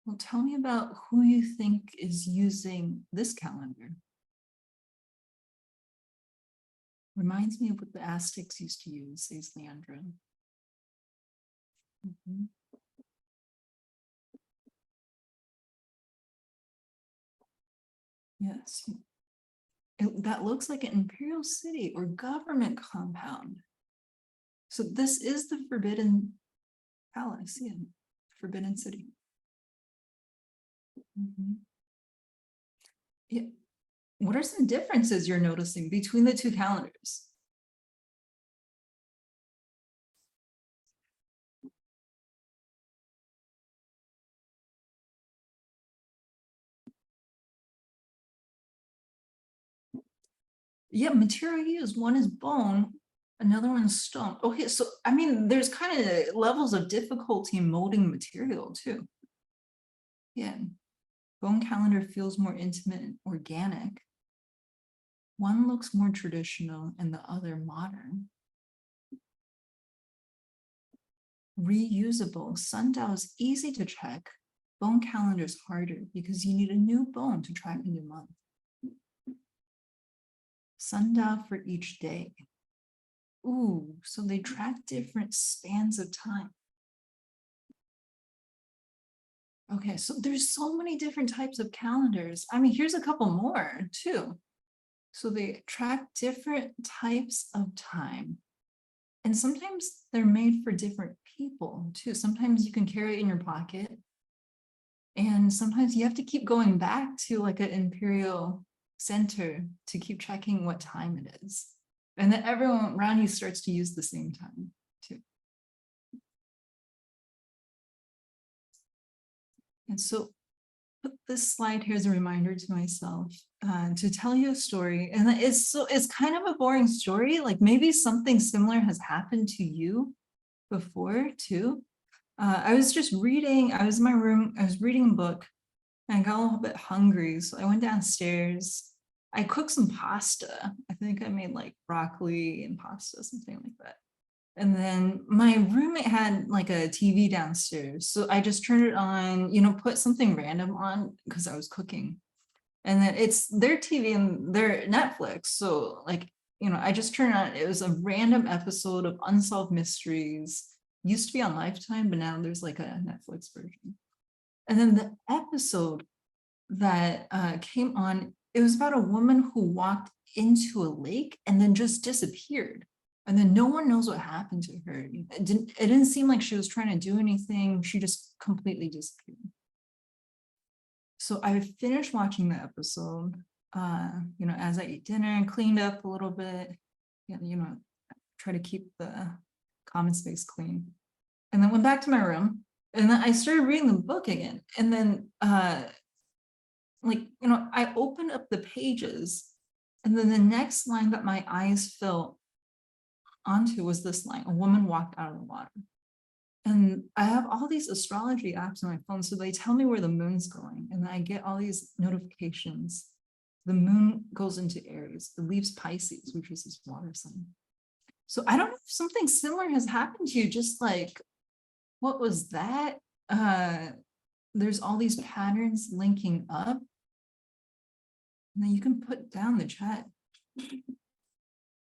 Well, tell me about who you think is using this calendar. Reminds me of what the Aztecs used to use, says Leandra. Yes. That looks like an imperial city or government compound. So this is the Forbidden Palace, yeah, Forbidden City. Yeah. What are some differences you're noticing between the two calendars? Yeah, material used. One is bone, another one's stone. Okay, so I mean, there's kind of levels of difficulty in molding material too. Yeah, bone calendar feels more intimate and organic. One looks more traditional and the other modern. Reusable. Sundial is easy to check. Bone calendar is harder because you need a new bone to track a new month. Sundial for each day. Ooh, so they track different spans of time. Okay, so there's so many different types of calendars. I mean, here's a couple more too. So they track different types of time. And sometimes they're made for different people too. Sometimes you can carry it in your pocket. And sometimes you have to keep going back to like an imperial center to keep checking what time it is. And then everyone around you starts to use the same time too. And so put this slide here as a reminder to myself to tell you a story. And it's kind of a boring story. Like maybe something similar has happened to you before too. I was just reading, I was in my room, I was reading a book and I got a little bit hungry. So I went downstairs. I cooked some pasta. I think I made like broccoli and pasta, something like that. And then my roommate had like a TV downstairs. So I just turned it on, you know, put something random on because I was cooking. And then it's their TV and their Netflix. So like, you know, I just turned on, it was a random episode of Unsolved Mysteries. Used to be on Lifetime, but now there's like a Netflix version. And then the episode that came on, it was about a woman who walked into a lake and then just disappeared. And then no one knows what happened to her. It didn't seem like she was trying to do anything. She just completely disappeared. So I finished watching the episode, you know, as I ate dinner and cleaned up a little bit, you know, try to keep the common space clean. And then went back to my room and then I started reading the book again. And then, like, you know, I opened up the pages and then the next line that my eyes fell onto was this line: a woman walked out of the water. And I have all these astrology apps on my phone, so they tell me where the moon's going, and I get all these notifications. The moon goes into Aries, it leaves Pisces, which is this water sign. So I don't know if something similar has happened to you, just like, what was that? There's all these patterns linking up. And then you can put down the chat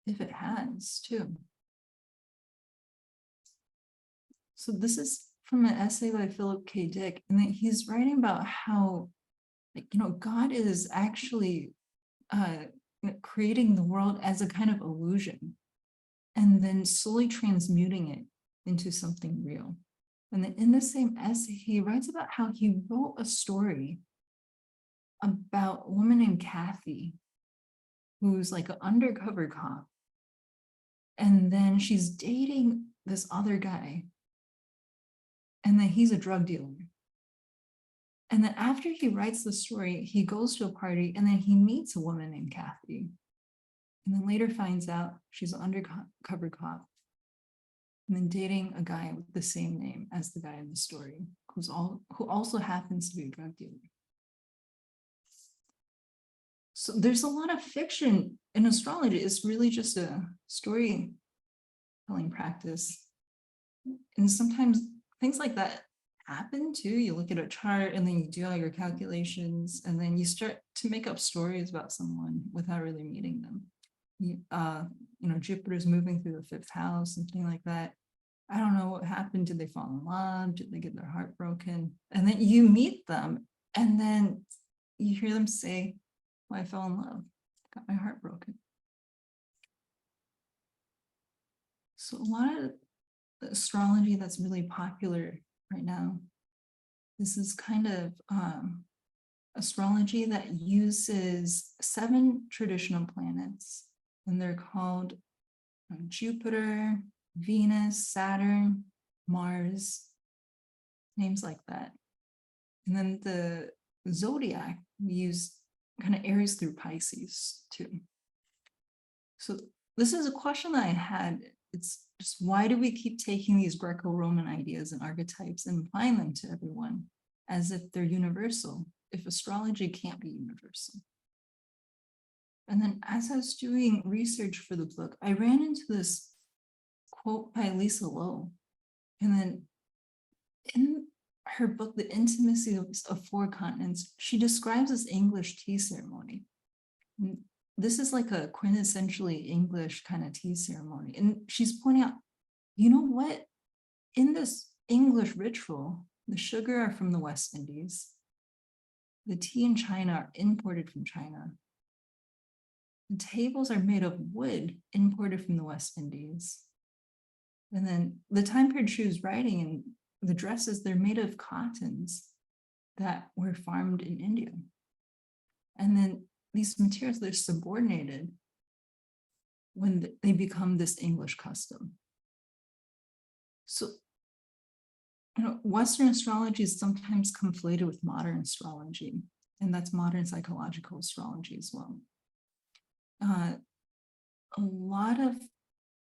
if it has too. So this is from an essay by Philip K. Dick, and then he's writing about how, like, you know, God is actually creating the world as a kind of illusion and then slowly transmuting it into something real. And then in the same essay, he writes about how he wrote a story about a woman named Kathy, who's like an undercover cop. And then she's dating this other guy. And then he's a drug dealer. And then after he writes the story, he goes to a party and then he meets a woman named Kathy. And then later finds out she's an undercover cop. And then dating a guy with the same name as the guy in the story, who also happens to be a drug dealer. So there's a lot of fiction in astrology. It's really just a storytelling practice. And sometimes things like that happen too. You look at a chart and then you do all your calculations and then you start to make up stories about someone without really meeting them. You know, Jupiter's moving through the 5th house, something like that. I don't know what happened. Did they fall in love? Did they get their heart broken? And then you meet them and then you hear them say, well, I fell in love, got my heart broken. So a lot of the astrology that's really popular right now, this is kind of astrology that uses 7 traditional planets, and they're called Jupiter, Venus, Saturn, Mars, names like that. And then the zodiac, we use kind of Aries through Pisces too. So this is a question that I had. It's just, why do we keep taking these Greco-Roman ideas and archetypes and applying them to everyone as if they're universal, if astrology can't be universal? And then as I was doing research for the book, I ran into this quote by Lisa Lowe. And then in her book, The Intimacy of 4 Continents, she describes this English tea ceremony. And this is like a quintessentially English kind of tea ceremony. And she's pointing out, you know what? In this English ritual, the sugar are from the West Indies. The tea in China are imported from China. The tables are made of wood imported from the West Indies. And then the time period she was writing, and the dresses, they're made of cottons that were farmed in India. And then these materials, they're subordinated when they become this English custom. So, Western astrology is sometimes conflated with modern astrology, and that's modern psychological astrology as well. A lot of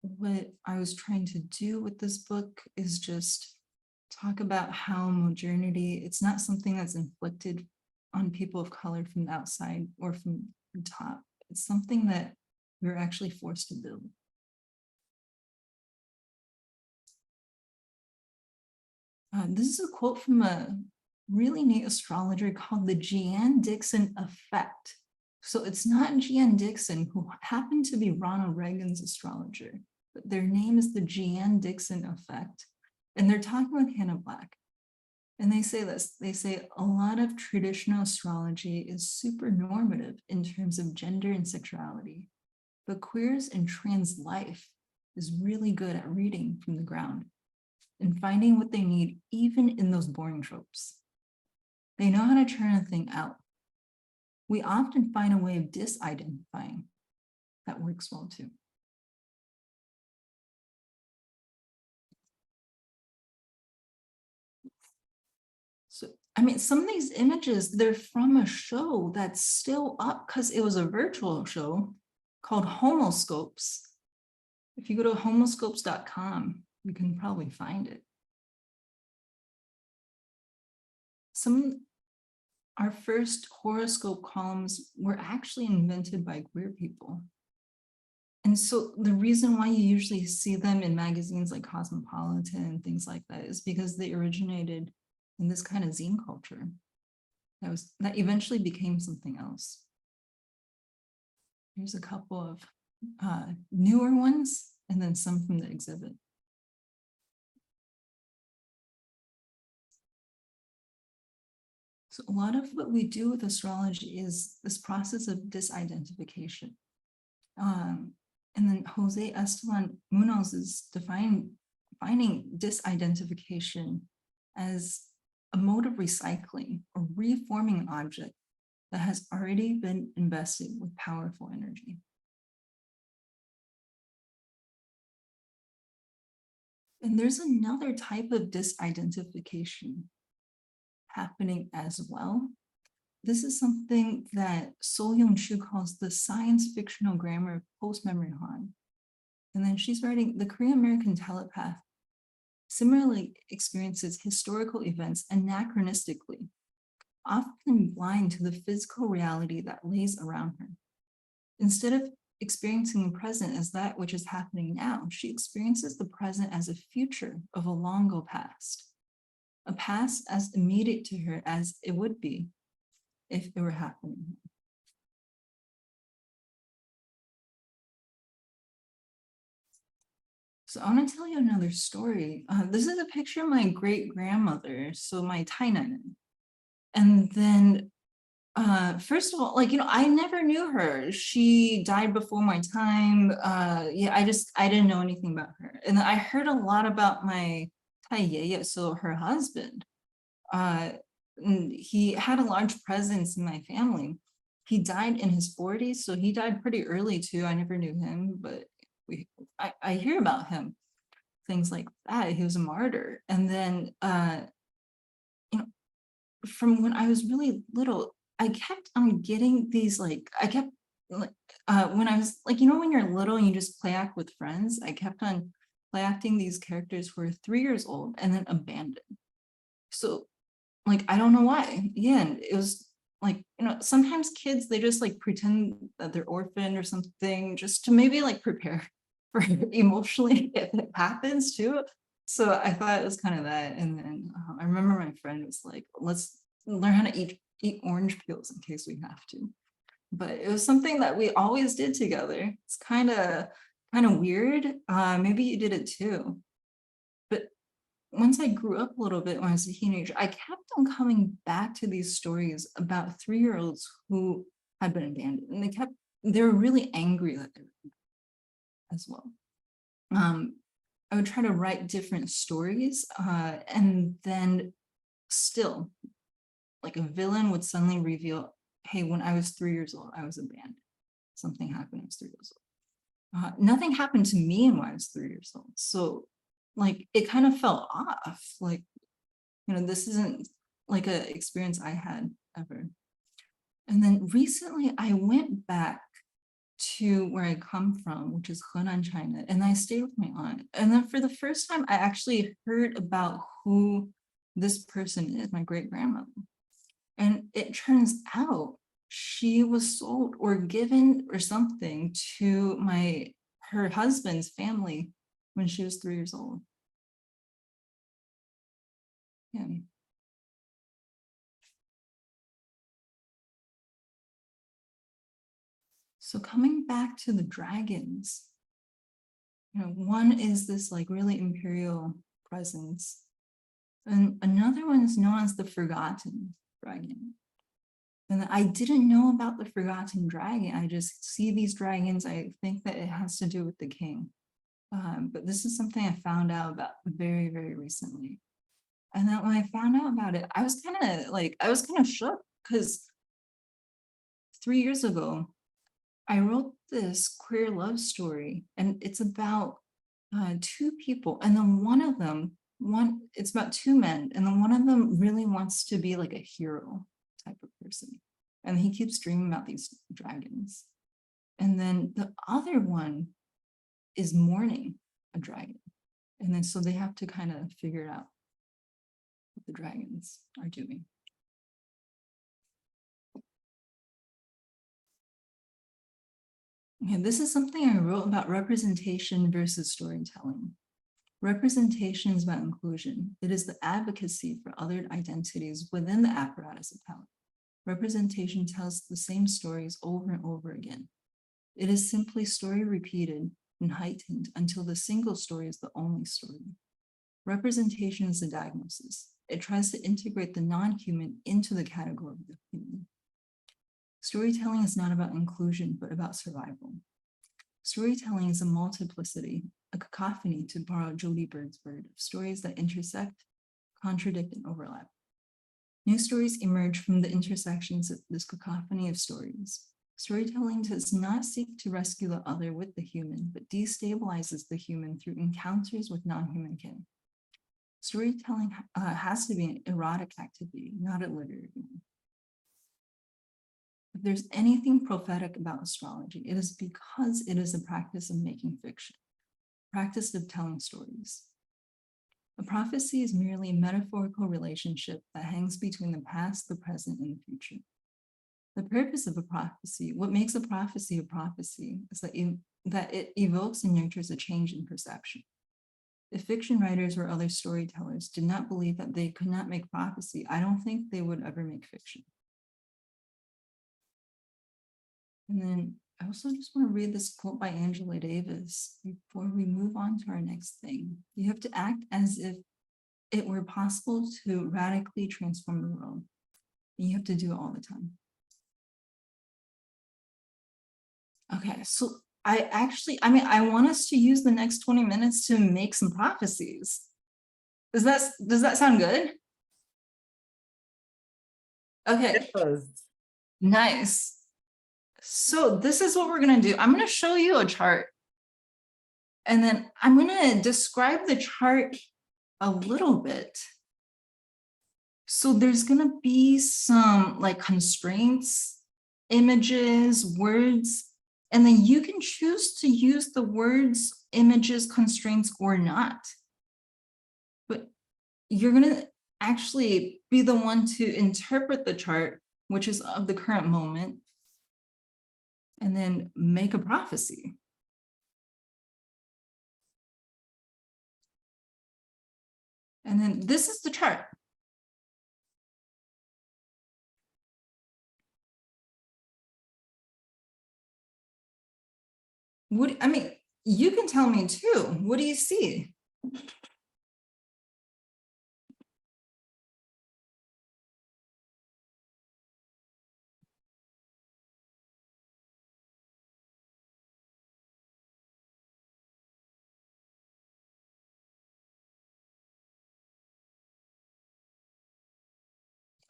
what I was trying to do with this book is just talk about how modernity, it's not something that's inflicted on people of color from the outside or from the top. It's something that we're actually forced to build. This is a quote from a really neat astrologer called the Jeanne Dixon effect. So it's not Jeanne Dixon, who happened to be Ronald Reagan's astrologer, but their name is the Jeanne Dixon effect. And they're talking with Hannah Black. And they say this, they say a lot of traditional astrology is super normative in terms of gender and sexuality, but queers and trans life is really good at reading from the ground and finding what they need even in those boring tropes. They know how to turn a thing out. We often find a way of disidentifying that works well too. So, I mean, some of these images, they're from a show that's still up because it was a virtual show called Homoscopes. If you go to homoscopes.com, you can probably find it. Our first horoscope columns were actually invented by queer people. And so the reason why you usually see them in magazines like Cosmopolitan and things like that is because they originated in this kind of zine culture that eventually became something else. Here's a couple of newer ones and then some from the exhibit. So a lot of what we do with astrology is this process of disidentification. And then Jose Esteban Munoz is defining disidentification as a mode of recycling or reforming an object that has already been invested with powerful energy. And there's another type of disidentification happening as well. This is something that So-Young Chu calls the science fictional grammar of post-memory harm. And then she's writing, the Korean American telepath similarly experiences historical events anachronistically, often blind to the physical reality that lays around her. Instead of experiencing the present as that which is happening now, she experiences the present as a future of a long ago past, a past as immediate to her as it would be if it were happening. So I want to tell you another story. This is a picture of my great grandmother, so my Tainan. And then, first of all, like, I never knew her. She died before my time. Yeah, I didn't know anything about her. And I heard a lot about my Taiyeye, so her husband. He had a large presence in my family. He died in his 40s, so he died pretty early too. I never knew him, but I hear about him, things like that. He was a martyr. And then, from when I was really little, I kept on getting these, when I was like, when you're little and you just play act with friends, I kept on play acting these characters who were 3 years old and then abandoned. So I don't know why. Yeah, and it was like, sometimes kids, they just pretend that they're orphaned or something just to maybe prepare for emotionally if it happens too. So I thought it was kind of that. And then I remember my friend was like, let's learn how to eat orange peels in case we have to. But it was something that we always did together. It's kind of weird. Maybe you did it too. But once I grew up a little bit when I was a teenager, I kept on coming back to these stories about 3-year-olds who had been abandoned, and they were really angry that they were as well. I would try to write different stories, and then still, a villain would suddenly reveal hey, when I was 3 years old, I was abandoned. Something happened when I was 3 years old. Nothing happened to me when I was 3 years old. So like, it kind of felt off. Like, this isn't like an experience I had ever. And then recently I went back to where I come from, which is Henan, China, and I stayed with my aunt. And then for the first time, I actually heard about who this person is, my great grandmother. And it turns out she was sold or given or something to her husband's family when she was 3 years old. Yeah. So coming back to the dragons, one is this like really imperial presence. And another one is known as the forgotten dragon. And I didn't know about the forgotten dragon. I just see these dragons. I think that it has to do with the king. But this is something I found out about very, very recently. And then when I found out about it, I was kind of shook because 3 years ago, I wrote this queer love story, and it's about two people. And then it's about two men, and then one of them really wants to be like a hero type of person. And he keeps dreaming about these dragons. And then the other one is mourning a dragon. And then so they have to kind of figure out what the dragons are doing. Okay, this is something I wrote about representation versus storytelling. Representation is about inclusion. It is the advocacy for other identities within the apparatus of power. Representation tells the same stories over and over again. It is simply story repeated and heightened until the single story is the only story. Representation is a diagnosis. It tries to integrate the non-human into the category of the human. Storytelling is not about inclusion, but about survival. Storytelling is a multiplicity, a cacophony, to borrow Jodie Bird's word, of stories that intersect, contradict, and overlap. New stories emerge from the intersections of this cacophony of stories. Storytelling does not seek to rescue the other with the human, but destabilizes the human through encounters with non-human kin. Storytelling has to be an erotic activity, not a literary one. If there's anything prophetic about astrology, it is because it is a practice of making fiction, practice of telling stories. A prophecy is merely a metaphorical relationship that hangs between the past, the present, and the future. The purpose of a prophecy, what makes a prophecy, is that it evokes and nurtures a change in perception. If fiction writers or other storytellers did not believe that they could not make prophecy, I don't think they would ever make fiction. And then I also just want to read this quote by Angela Davis before we move on to our next thing. You have to act as if it were possible to radically transform the world. And you have to do it all the time. Okay, so I want us to use the next 20 minutes to make some prophecies. Does that sound good? Okay. It does. Nice. So this is what we're going to do. I'm going to show you a chart. And then I'm going to describe the chart a little bit. So there's going to be some like constraints, images, words, and then you can choose to use the words, images, constraints, or not. But you're going to actually be the one to interpret the chart, which is of the current moment, and then make a prophecy. And then this is the chart. You can tell me too. What do you see?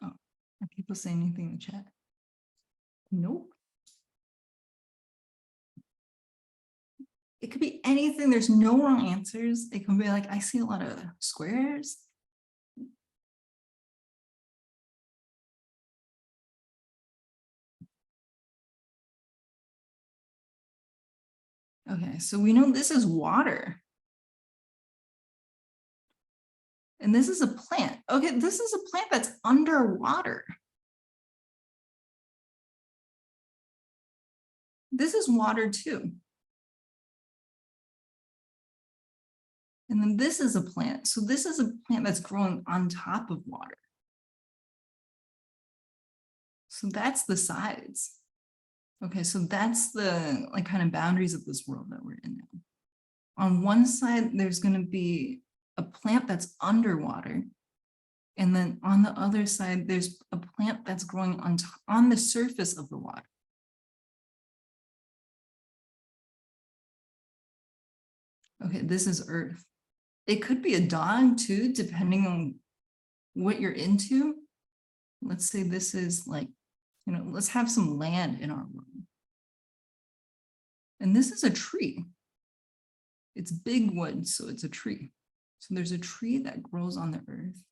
Oh, are people saying anything in the chat? Nope. It could be anything. There's no wrong answers. It can be like, I see a lot of squares. Okay, so we know this is water. And this is a plant. Okay, this is a plant that's underwater. This is water too. And then this is a plant. So this is a plant that's growing on top of water. So that's the sides. Okay, so that's the like kind of boundaries of this world that we're in now. On one side, there's going to be a plant that's underwater. And then on the other side, there's a plant that's growing on the surface of the water. Okay, this is Earth. It could be a dog too, depending on what you're into. Let's say this is like, you know, let's have some land in our room. And this is a tree. It's big wood, so it's a tree. So there's a tree that grows on the earth.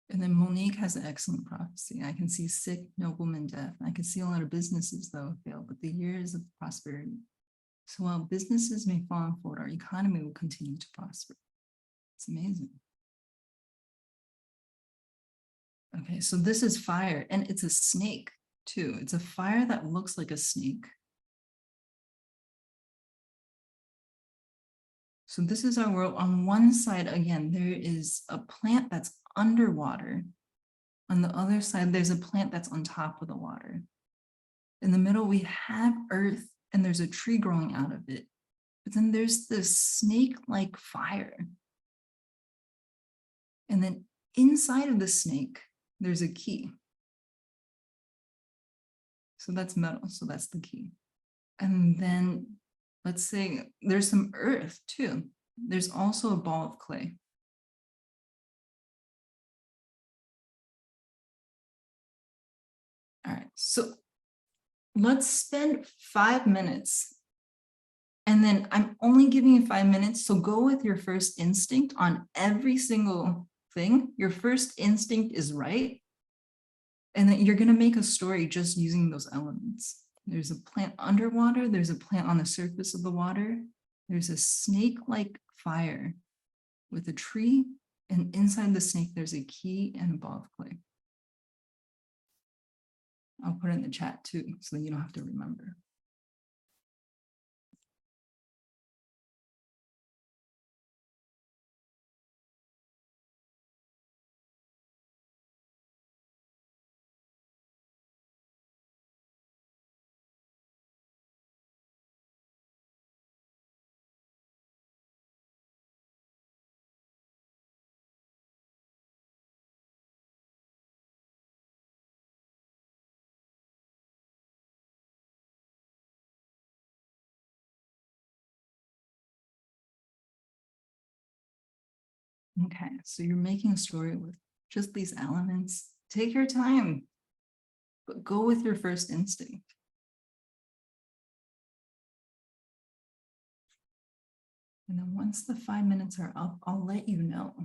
And then Monique has an excellent prophecy. I can see sick, noblemen, death. I can see a lot of businesses though fail, but the years of prosperity. So while businesses may fall on forward, our economy will continue to prosper. It's amazing. Okay, so this is fire, and it's a snake too. It's a fire that looks like a snake. So this is our world. On one side, again, there is a plant that's underwater. On the other side, there's a plant that's on top of the water. In the middle, we have earth, and there's a tree growing out of it. But then there's this snake-like fire. And then inside of the snake, there's a key. So that's metal, so that's the key. And then let's say there's some earth too. There's also a ball of clay. All right, so let's spend 5 minutes. And then I'm only giving you 5 minutes, so go with your first instinct on every single thing. Your first instinct is right. And then you're gonna make a story just using those elements. There's a plant underwater, there's a plant on the surface of the water, there's a snake-like fire with a tree, and inside the snake, there's a key and a ball of clay. I'll put it in the chat too, so that you don't have to remember. Okay, so you're making a story with just these elements. Take your time, but go with your first instinct. And then once the 5 minutes are up, I'll let you know.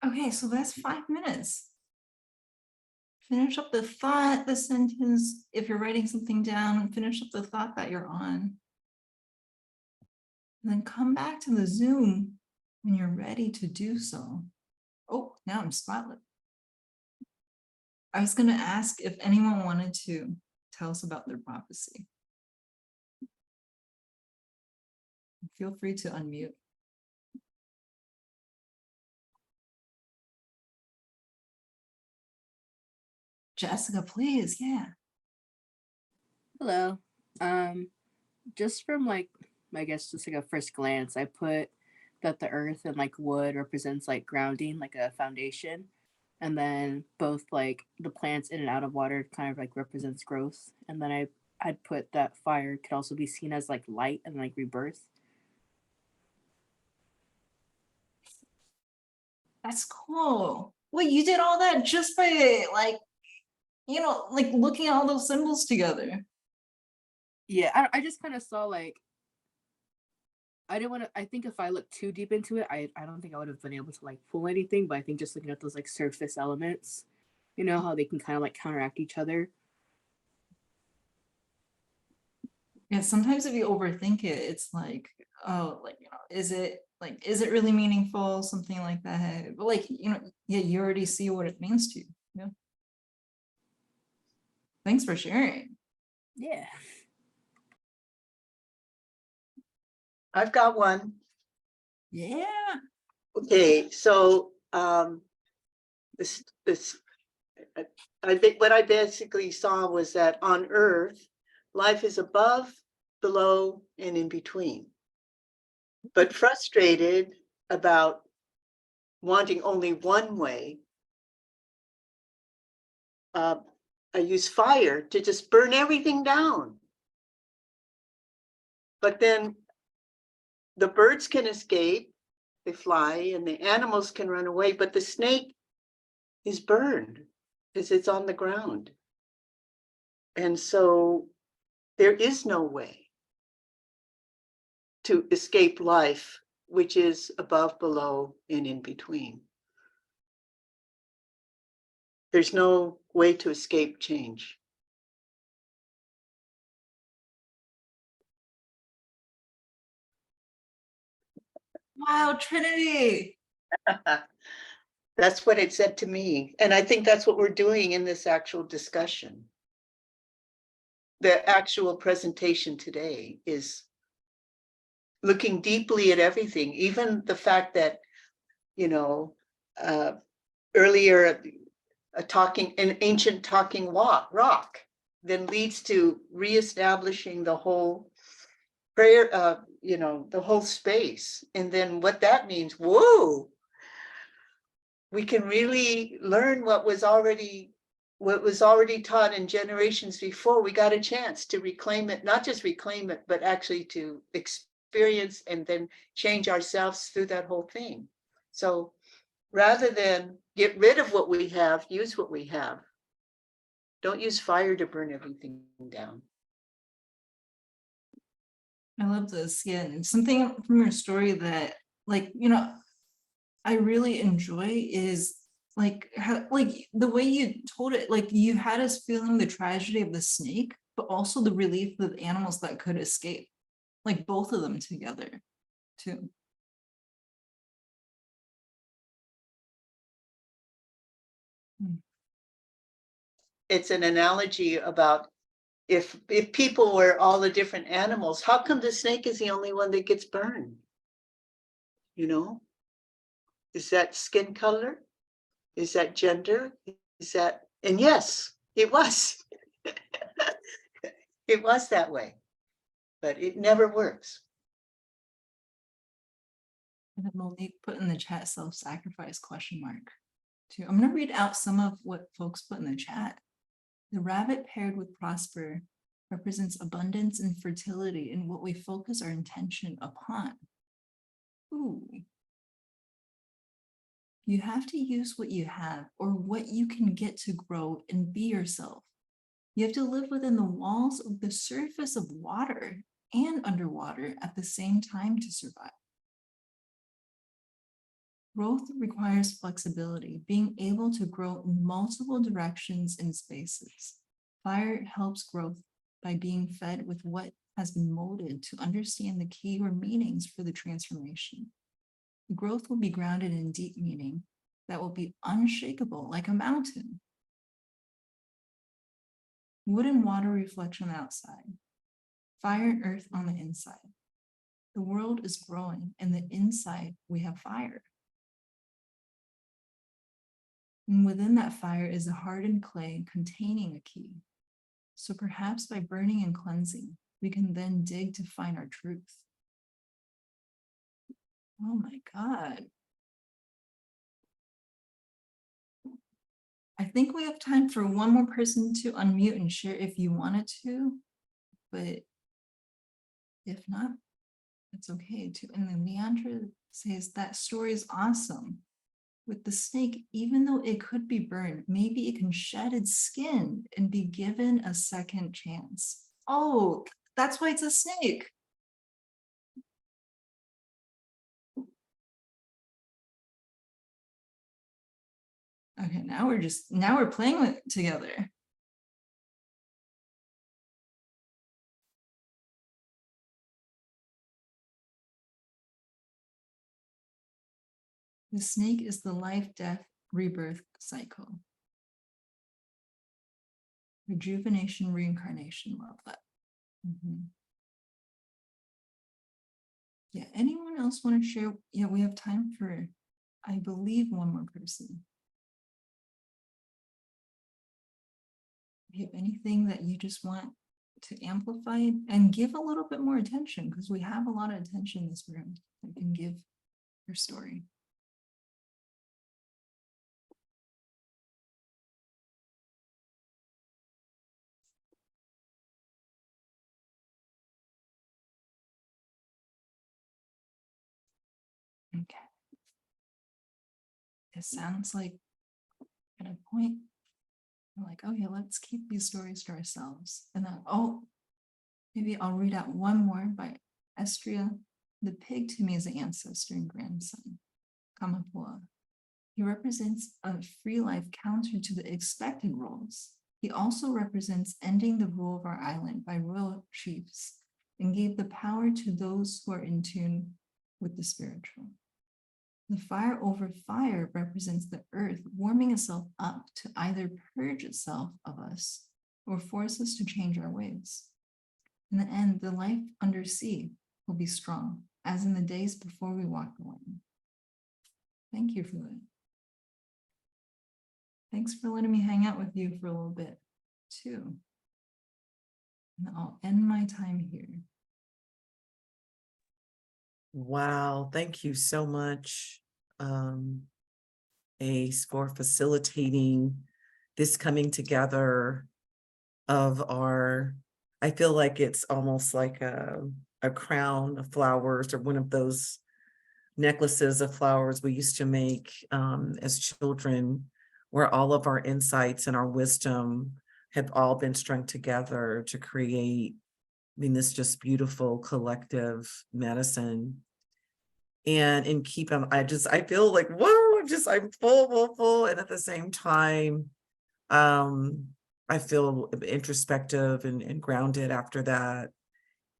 Okay, so that's 5 minutes. Finish up the thought, the sentence. If you're writing something down, finish up the thought that you're on. And then come back to the Zoom when you're ready to do so. Oh, now I'm spotlit. I was going to ask if anyone wanted to tell us about their prophecy. Feel free to unmute. Jessica, please. Yeah. Hello. Just from like, I guess just like a first glance, I put that the earth and like wood represents like grounding, like a foundation. And then both like the plants in and out of water kind of like represents growth. And then I'd put that fire could also be seen as like light and like rebirth. That's cool. Wait, you did all that just by like, like looking at all those symbols together. Yeah, I just kind of saw like, I didn't want to, I think if I looked too deep into it, I don't think I would have been able to like pull anything, but I think just looking at those like surface elements, you know, how they can kind of like counteract each other. Yeah, sometimes if you overthink it, it's like, oh, like, is it really meaningful? Something like that. But like, yeah, you already see what it means to you. Yeah. Thanks for sharing. Yeah. I've got one. Yeah. Okay, so I think what I basically saw was that on Earth, life is above, below, and in between. But frustrated about wanting only one way, I use fire to just burn everything down. But then the birds can escape, they fly, and the animals can run away, but the snake is burned because it's on the ground. And so there is no way to escape life, which is above, below, and in between. There's no way to escape change. Wow, Trinity. That's what it said to me. And I think that's what we're doing in this actual discussion. The actual presentation today is looking deeply at everything, even the fact that, earlier an ancient talking rock then leads to reestablishing the whole prayer, the whole space. And then what that means, whoa, we can really learn what was already taught in generations before. We got a chance to reclaim it, not just reclaim it, but actually to experience and then change ourselves through that whole thing. So rather than get rid of what we have, use what we have. Don't use fire to burn everything down. I love this. Yeah, and something from your story that, like, I really enjoy is like how, like the way you told it, like you had us feeling the tragedy of the snake, but also the relief of animals that could escape, like both of them together too. It's an analogy about if people were all the different animals, how come the snake is the only one that gets burned? Is that skin color? Is that gender? And yes, it was. It was that way, but it never works. And then Monique put in the chat self-sacrifice ? Too. I'm going to read out some of what folks put in the chat. The rabbit paired with prosper represents abundance and fertility in what we focus our intention upon. Ooh. You have to use what you have or what you can get to grow and be yourself. You have to live within the walls of the surface of water and underwater at the same time to survive. Growth requires flexibility, being able to grow in multiple directions and spaces. Fire helps growth by being fed with what has been molded to understand the key or meanings for the transformation. The growth will be grounded in deep meaning that will be unshakable like a mountain. Wood and water reflect on the outside, fire and earth on the inside. The world is growing, and the inside we have fire. And within that fire is a hardened clay containing a key. So perhaps by burning and cleansing, we can then dig to find our truth. Oh my God. I think we have time for one more person to unmute and share if you wanted to, but if not, it's okay too. And then Leandra says that story is awesome. With the snake, even though it could be burned, maybe it can shed its skin and be given a second chance. Oh, that's why it's a snake. Okay, now we're playing with it together. The snake is the life, death, rebirth cycle. Rejuvenation, reincarnation, love that. Yeah, anyone else want to share? Yeah, we have time for, I believe, one more person. Do you have anything that you just want to amplify and give a little bit more attention? Because we have a lot of attention in this room that can give your story. Okay. It sounds like at a point, we're like, okay, let's keep these stories to ourselves. And then, oh, maybe I'll read out one more by Estria. The pig to me is an ancestor and grandson, Kamapua. He represents a free life counter to the expected roles. He also represents ending the rule of our island by royal chiefs and gave the power to those who are in tune with the spiritual. The fire over fire represents the earth warming itself up to either purge itself of us or force us to change our ways. In the end, the life under sea will be strong, as in the days before we walked the land. Thank you for that. Thanks for letting me hang out with you for a little bit, too. And I'll end my time here. Wow, thank you so much, Ace, for facilitating this coming together of our, I feel like it's almost like a crown of flowers, or one of those necklaces of flowers we used to make as children, where all of our insights and our wisdom have all been strung together to create, I mean, this just beautiful collective medicine. And in keeping, I feel like, whoa, I'm full. And at the same time, I feel introspective and grounded after that.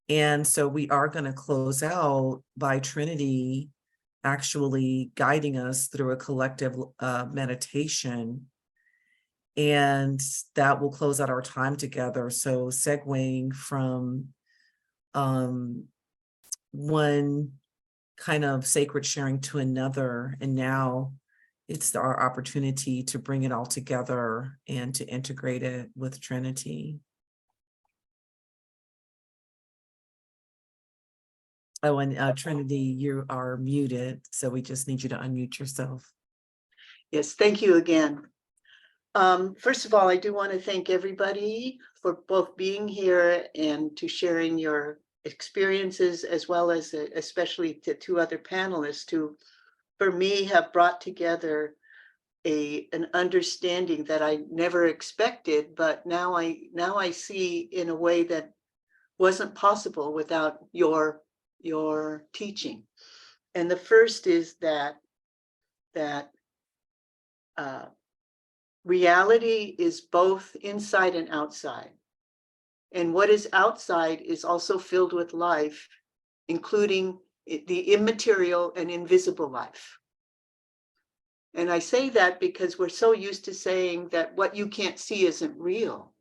And so we are going to close out by Trinity actually guiding us through a collective meditation. And that will close out our time together. So segueing from one kind of sacred sharing to another, and now it's our opportunity to bring it all together and to integrate it with Trinity. Oh, and Trinity, you are muted, so we just need you to unmute yourself. Yes, thank you again. First of all, I do want to thank everybody for both being here and to sharing your experiences, as well as especially to two other panelists who, for me, have brought together an understanding that I never expected, but now I see in a way that wasn't possible without your teaching. And the first is that that reality is both inside and outside. And what is outside is also filled with life, including the immaterial and invisible life. And I say that because we're so used to saying that what you can't see isn't real.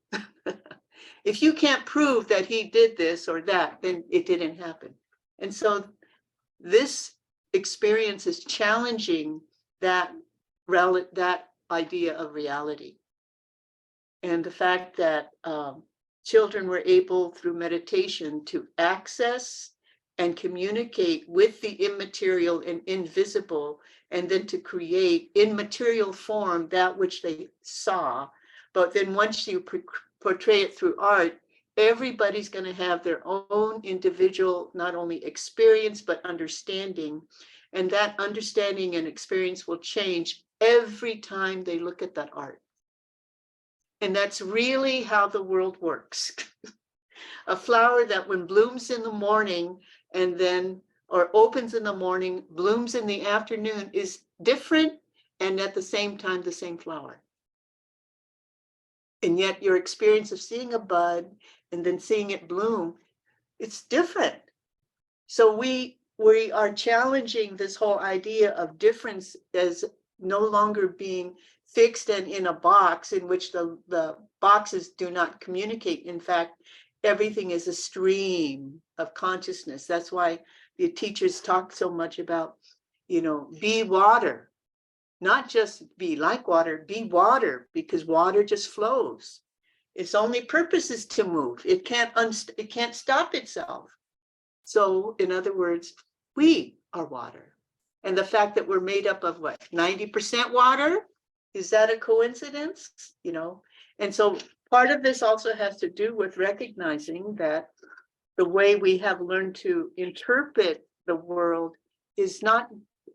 If you can't prove that he did this or that, then it didn't happen. And so this experience is challenging that idea of reality. And the fact that children were able through meditation to access and communicate with the immaterial and invisible, and then to create in material form that which they saw. But then once you portray it through art, everybody's going to have their own individual, not only experience, but understanding. And that understanding and experience will change every time they look at that art. And that's really how the world works. A flower that when blooms in the morning and then, or opens in the morning, blooms in the afternoon is different, and at the same time, the same flower. And yet your experience of seeing a bud and then seeing it bloom, it's different. So we are challenging this whole idea of difference as no longer being fixed and in a box in which the boxes do not communicate. In fact, everything is a stream of consciousness. That's why the teachers talk so much about, be water. Not just be like water, be water, because water just flows. Its only purpose is to move. It can't stop itself. So in other words, we are water. And the fact that we're made up of what, 90% water? Is that a coincidence? And so part of this also has to do with recognizing that the way we have learned to interpret the world is not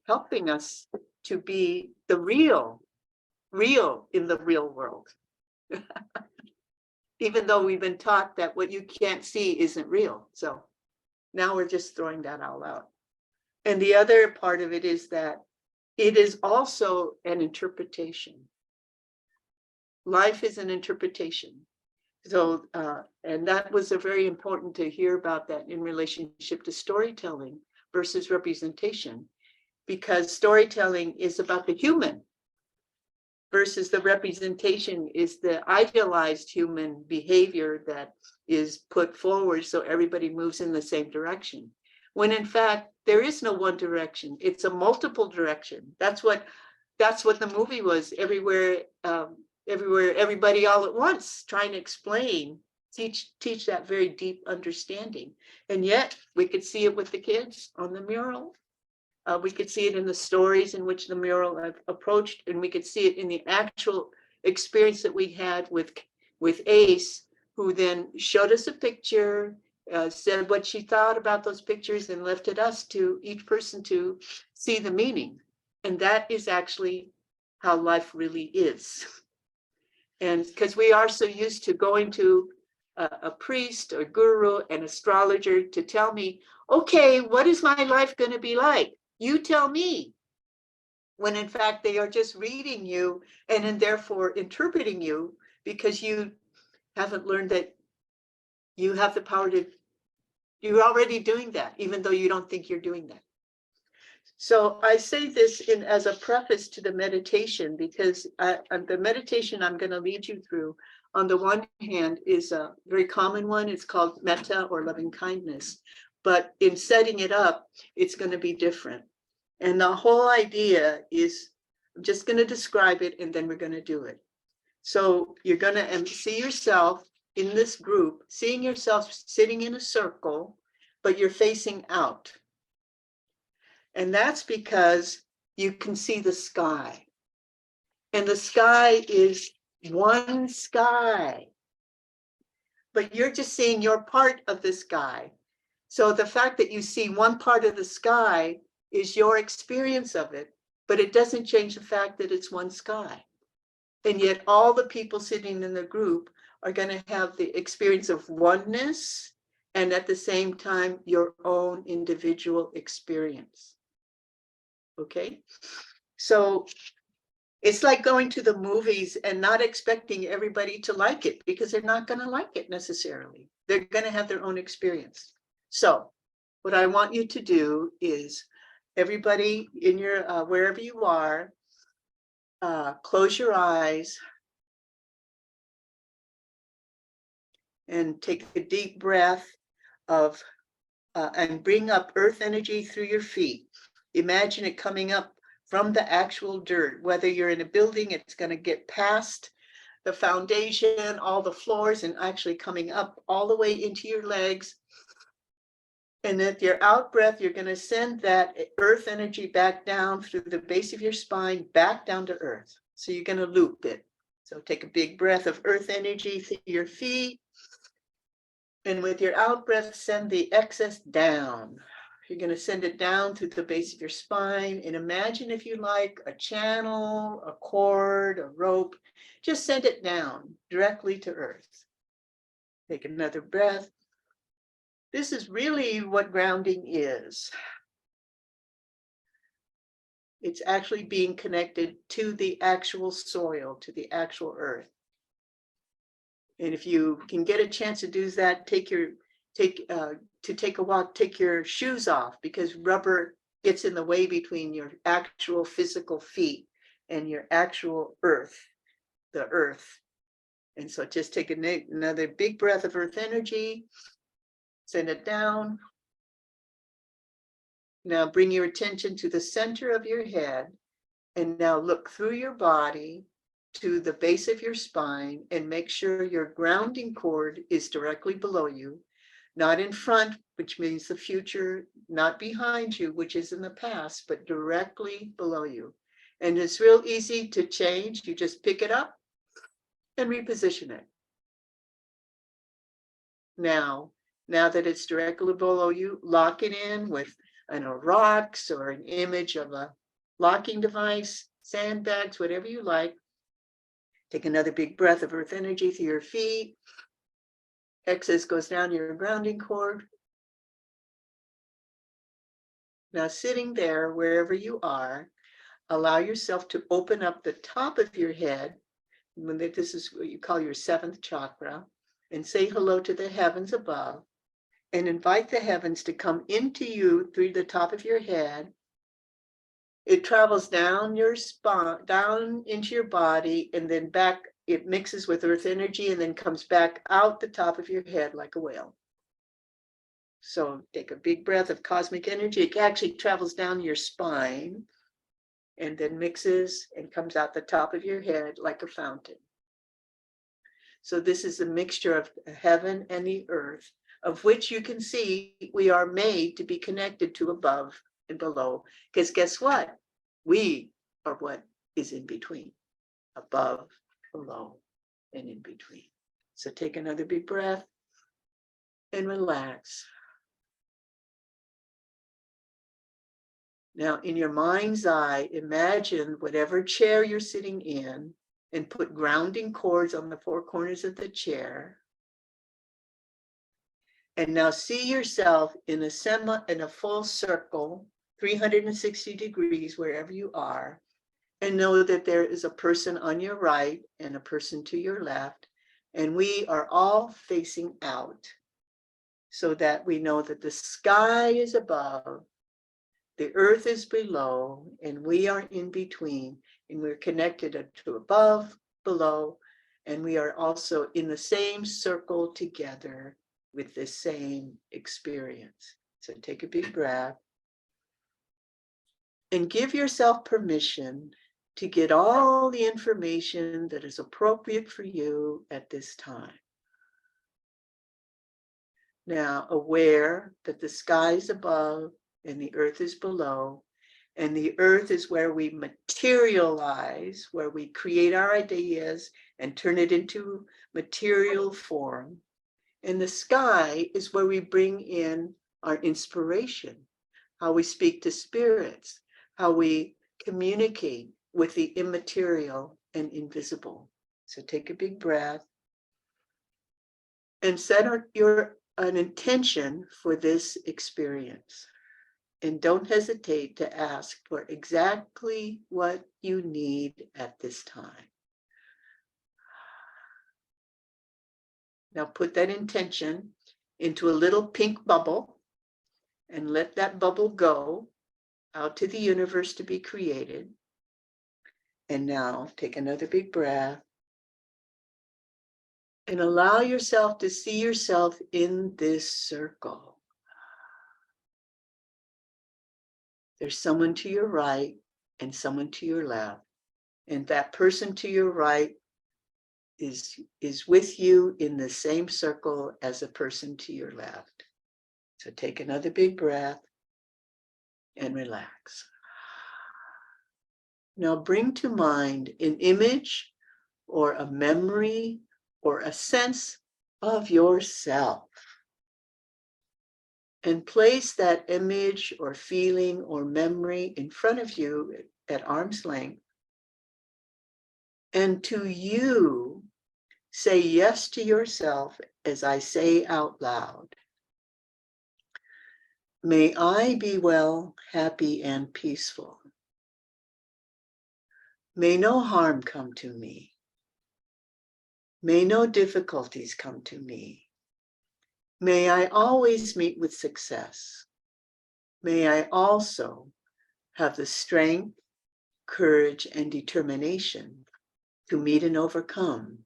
helping us to be the real in the real world. Even though we've been taught that what you can't see isn't real. So now we're just throwing that all out. And the other part of it is that it is also an interpretation. Life is an interpretation. So, and that was very important to hear about that in relationship to storytelling versus representation, because storytelling is about the human versus the representation is the idealized human behavior that is put forward so everybody moves in the same direction. When in fact, there is no one direction. It's a multiple direction. That's what the movie was. Everywhere, everybody all at once, trying to explain, teach that very deep understanding. And yet we could see it with the kids on the mural. We could see it in the stories in which the mural approached, and we could see it in the actual experience that we had with Ace, who then showed us a picture, said what she thought about those pictures, and left it us to each person to see the meaning. And that is actually how life really is. And because we are so used to going to a priest or guru, an astrologer to tell me, okay, what is my life going to be like? You tell me. When in fact, they are just reading you and therefore interpreting you, because you haven't learned that you have the power to, you're already doing that, even though you don't think you're doing that. So I say this as a preface to the meditation, because the meditation I'm going to lead you through, on the one hand, is a very common one. It's called metta, or loving kindness. But in setting it up, it's going to be different. And the whole idea is, I'm just going to describe it and then we're going to do it. So you're going to see yourself in this group, seeing yourself sitting in a circle, but you're facing out. And that's because you can see the sky. And the sky is one sky. But you're just seeing your part of the sky. So the fact that you see one part of the sky is your experience of it, but it doesn't change the fact that it's one sky. And yet all the people sitting in the group are going to have the experience of oneness, and at the same time, your own individual experience. Okay? So it's like going to the movies and not expecting everybody to like it, because they're not going to like it necessarily. They're going to have their own experience. So what I want you to do is, everybody in your, wherever you are, close your eyes and take a deep breath of, and bring up earth energy through your feet. Imagine it coming up from the actual dirt. Whether you're in a building, it's going to get past the foundation, all the floors, and actually coming up all the way into your legs. And at your out breath, you're going to send that earth energy back down through the base of your spine, back down to earth. So you're going to loop it. So take a big breath of earth energy through your feet. And with your out breath, send the excess down. You're going to send it down through the base of your spine. And imagine, if you like, a channel, a cord, a rope. Just send it down directly to earth. Take another breath. This is really what grounding is. It's actually being connected to the actual soil, to the actual earth. And if you can get a chance to do that, take a walk, take your shoes off, because rubber gets in the way between your actual physical feet and your actual earth, the earth. And so just take another big breath of earth energy, send it down. Now bring your attention to the center of your head, and now look through your body to the base of your spine, and make sure your grounding cord is directly below you, not in front, which means the future, not behind you, which is in the past, but directly below you. And it's real easy to change. You just pick it up and reposition it. Now that it's directly below you, lock it in with rocks or an image of a locking device, sandbags, whatever you like. Take another big breath of earth energy through your feet. Excess goes down your grounding cord. Now sitting there, wherever you are, allow yourself to open up the top of your head. This is what you call your seventh chakra, and say hello to the heavens above, and invite the heavens to come into you through the top of your head. It travels down your spine, down into your body, and then back. It mixes with earth energy and then comes back out the top of your head like a whale. So take a big breath of cosmic energy. It actually travels down your spine and then mixes and comes out the top of your head like a fountain. So this is a mixture of heaven and the earth, of which you can see we are made to be connected to above and below. Because guess what? We are what is in between, above, below, and in between. So take another big breath and relax. Now, in your mind's eye, imagine whatever chair you're sitting in and put grounding cords on the four corners of the chair. And now see yourself in a full circle, 360 degrees, wherever you are, and know that there is a person on your right and a person to your left, and we are all facing out, so that we know that the sky is above, the earth is below, and we are in between, and we're connected to above, below, and we are also in the same circle together with the same experience. So take a big breath and give yourself permission to get all the information that is appropriate for you at this time. Now, aware that the sky is above and the earth is below, and the earth is where we materialize, where we create our ideas and turn it into material form. And the sky is where we bring in our inspiration, how we speak to spirits, how we communicate with the immaterial and invisible. So take a big breath and set an intention for this experience. And don't hesitate to ask for exactly what you need at this time. Now put that intention into a little pink bubble and let that bubble go out to the universe to be created. And now take another big breath and allow yourself to see yourself in this circle. There's someone to your right and someone to your left. And that person to your right is with you in the same circle as a person to your left. So take another big breath and relax. Now bring to mind an image or a memory or a sense of yourself. And place that image or feeling or memory in front of you at arm's length. And to you, say yes to yourself as I say out loud. May I be well, happy, and peaceful. May no harm come to me. May no difficulties come to me. May I always meet with success. May I also have the strength, courage, and determination to meet and overcome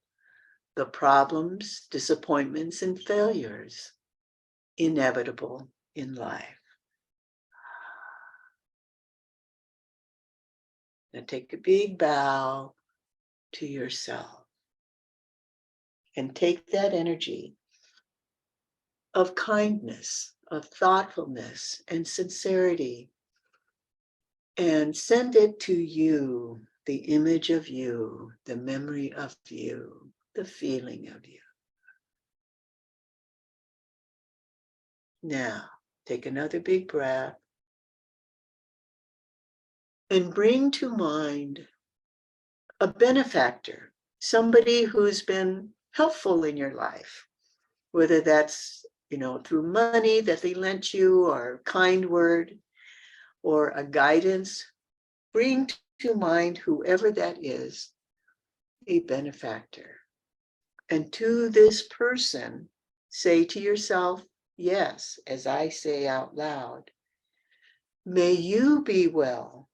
the problems, disappointments, and failures inevitable in life. Now take a big bow to yourself and take that energy of kindness, of thoughtfulness, and sincerity, and send it to you, the image of you, the memory of you, the feeling of you. Now, take another big breath and bring to mind a benefactor, somebody who's been helpful in your life, whether that's, through money that they lent you or a kind word or a guidance. Bring to mind whoever that is, a benefactor. And to this person, say to yourself, yes, as I say out loud, may you be well,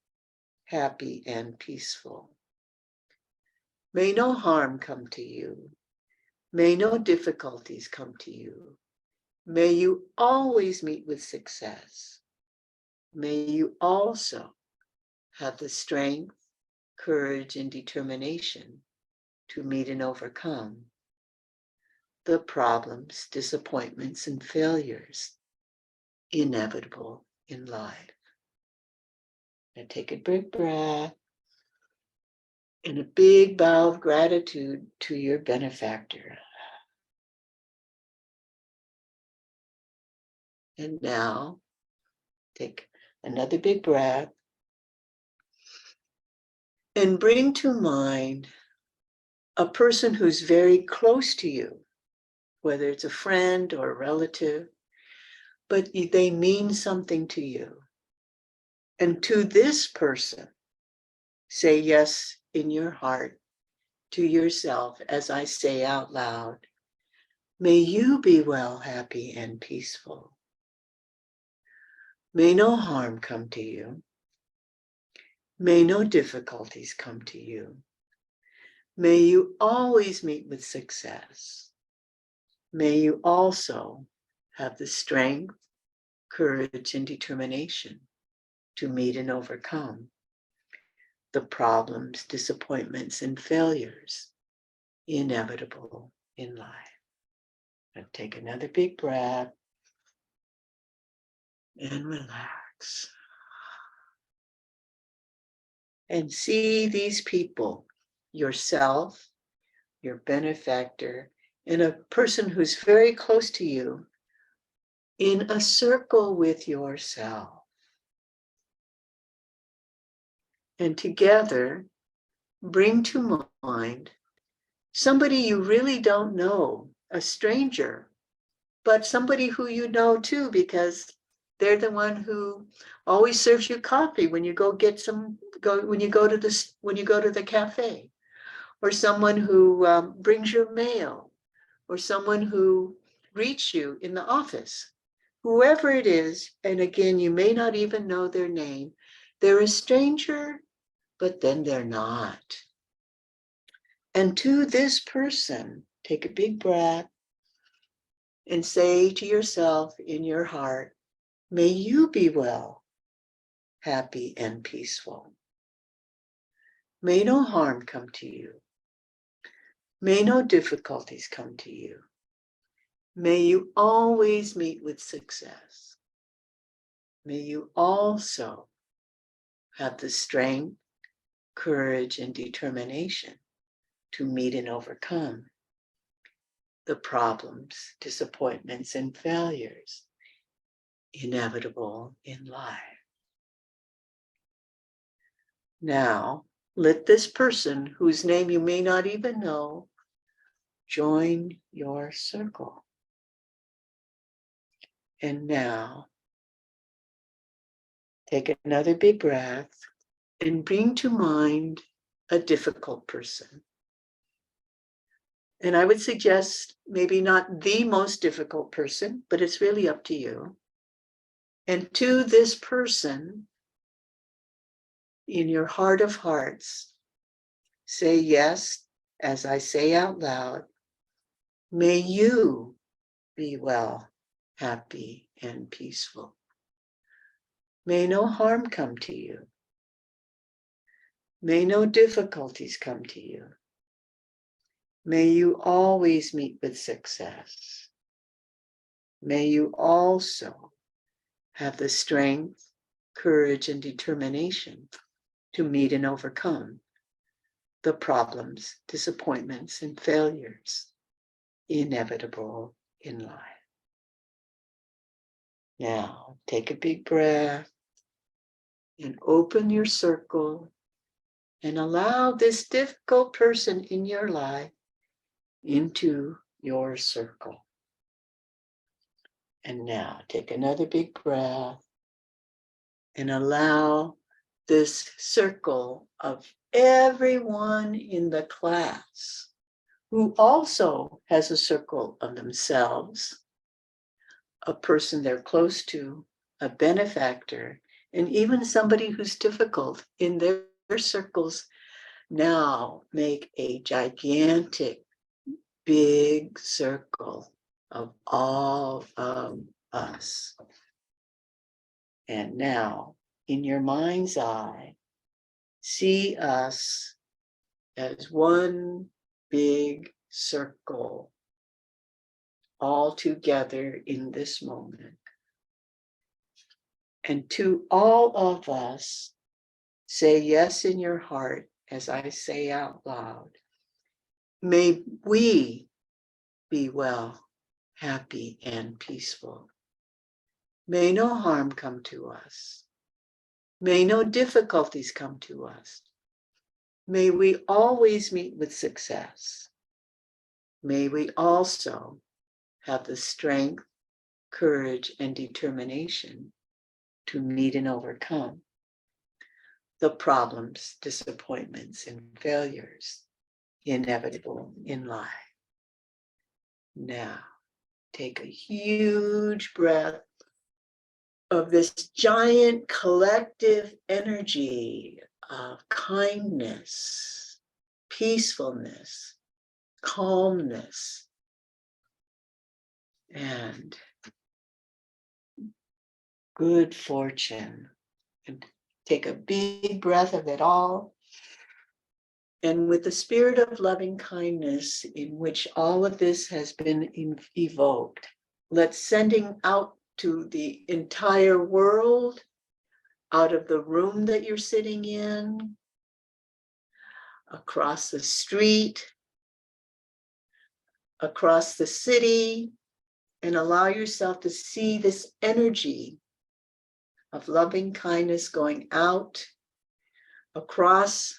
happy, and peaceful. May no harm come to you. May no difficulties come to you. May you always meet with success. May you also have the strength, courage, and determination to meet and overcome the problems, disappointments, and failures inevitable in life. Now take a big breath and a big bow of gratitude to your benefactor. And now take another big breath and bring to mind a person who's very close to you, whether it's a friend or a relative, but they mean something to you. And to this person, say yes in your heart to yourself as I say out loud, may you be well, happy, and peaceful. May no harm come to you. May no difficulties come to you. May you always meet with success. May you also have the strength, courage, and determination to meet and overcome the problems, disappointments, and failures inevitable in life. Now take another big breath and relax. And see these people, yourself, your benefactor, and a person who's very close to you, in a circle with yourself. And together, bring to mind somebody you really don't know, a stranger, but somebody who you know too, because They're the one who always serves you coffee when you go get when you go to the cafe, or someone who brings your mail, or someone who greets you in the office. Whoever it is, and again, you may not even know their name. They're a stranger, but then they're not. And to this person, take a big breath and say to yourself in your heart, may you be well, happy, and peaceful. May no harm come to you. May no difficulties come to you. May you always meet with success. May you also have the strength, courage, and determination to meet and overcome the problems, disappointments, and failures inevitable in life. Now, let this person, whose name you may not even know, join your circle. And now, take another big breath and bring to mind a difficult person. And I would suggest maybe not the most difficult person, but it's really up to you. And to this person, in your heart of hearts, say yes, as I say out loud, may you be well, happy, and peaceful. May no harm come to you. May no difficulties come to you. May you always meet with success. May you also have the strength, courage, and determination to meet and overcome the problems, disappointments, and failures inevitable in life. Now, take a big breath and open your circle and allow this difficult person in your life into your circle. And now take another big breath and allow this circle of everyone in the class who also has a circle of themselves, a person they're close to, a benefactor, and even somebody who's difficult in their circles, now make a gigantic, big circle of all of us. And now, in your mind's eye, see us as one big circle, all together in this moment. And to all of us, say yes in your heart as I say out loud. May we be well, happy, and peaceful. May no harm come to us. May no difficulties come to us. May we always meet with success. May we also have the strength, courage, and determination to meet and overcome the problems, disappointments, and failures inevitable in life. Now, take a huge breath of this giant collective energy of kindness, peacefulness, calmness, and good fortune. And take a big breath of it all. And with the spirit of loving kindness in which all of this has been evoked, let's sending out to the entire world, out of the room that you're sitting in, across the street, across the city, and allow yourself to see this energy of loving kindness going out across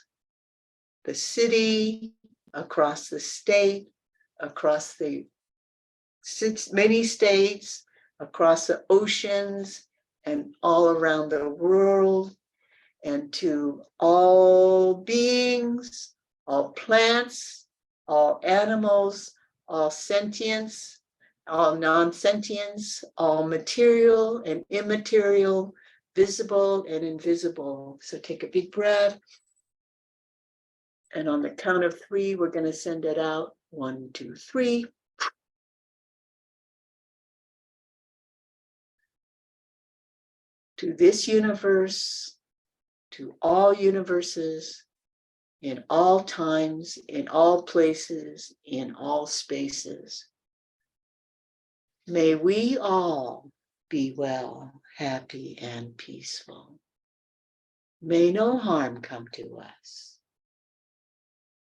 the city, across the state, across the many states, across the oceans, and all around the world, and to all beings, all plants, all animals, all sentience, all non-sentience, all material and immaterial, visible and invisible. So take a big breath. And on the count of 3, we're going to send it out. 1, 2, 3. To this universe, to all universes, in all times, in all places, in all spaces. May we all be well, happy, and peaceful. May no harm come to us.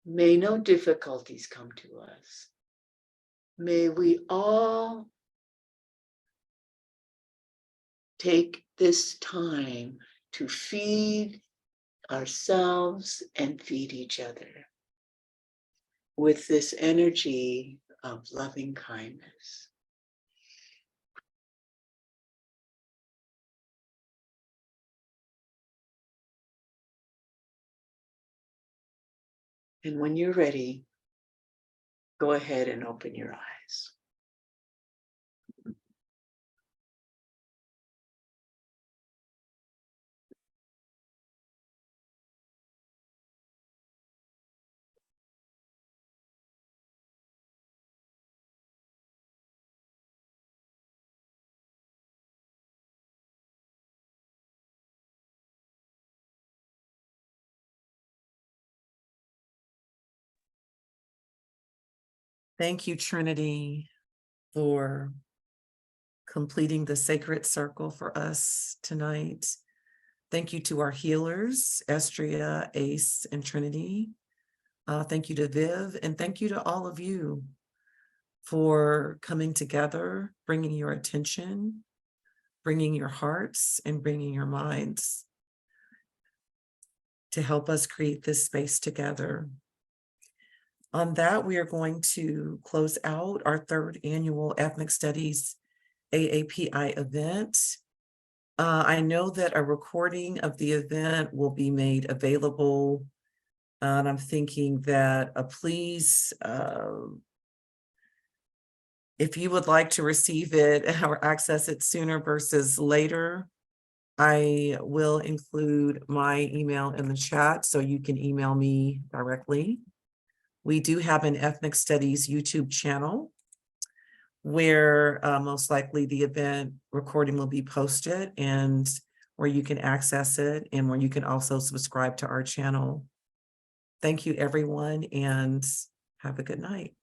May no difficulties come to us. May we all take this time to feed ourselves and feed each other with this energy of loving kindness. And when you're ready, go ahead and open your eyes. Thank you, Trinity, for completing the sacred circle for us tonight. Thank you to our healers, Estria, Ace, and Trinity. Thank you to Viv, and thank you to all of you for coming together, bringing your attention, bringing your hearts, and bringing your minds to help us create this space together. On that, we are going to close out our 3rd annual Ethnic Studies AAPI event. I know that a recording of the event will be made available. And I'm thinking that please, if you would like to receive it or access it sooner versus later, I will include my email in the chat so you can email me directly. We do have an Ethnic Studies YouTube channel where most likely the event recording will be posted and where you can access it and where you can also subscribe to our channel. Thank you, everyone, and have a good night.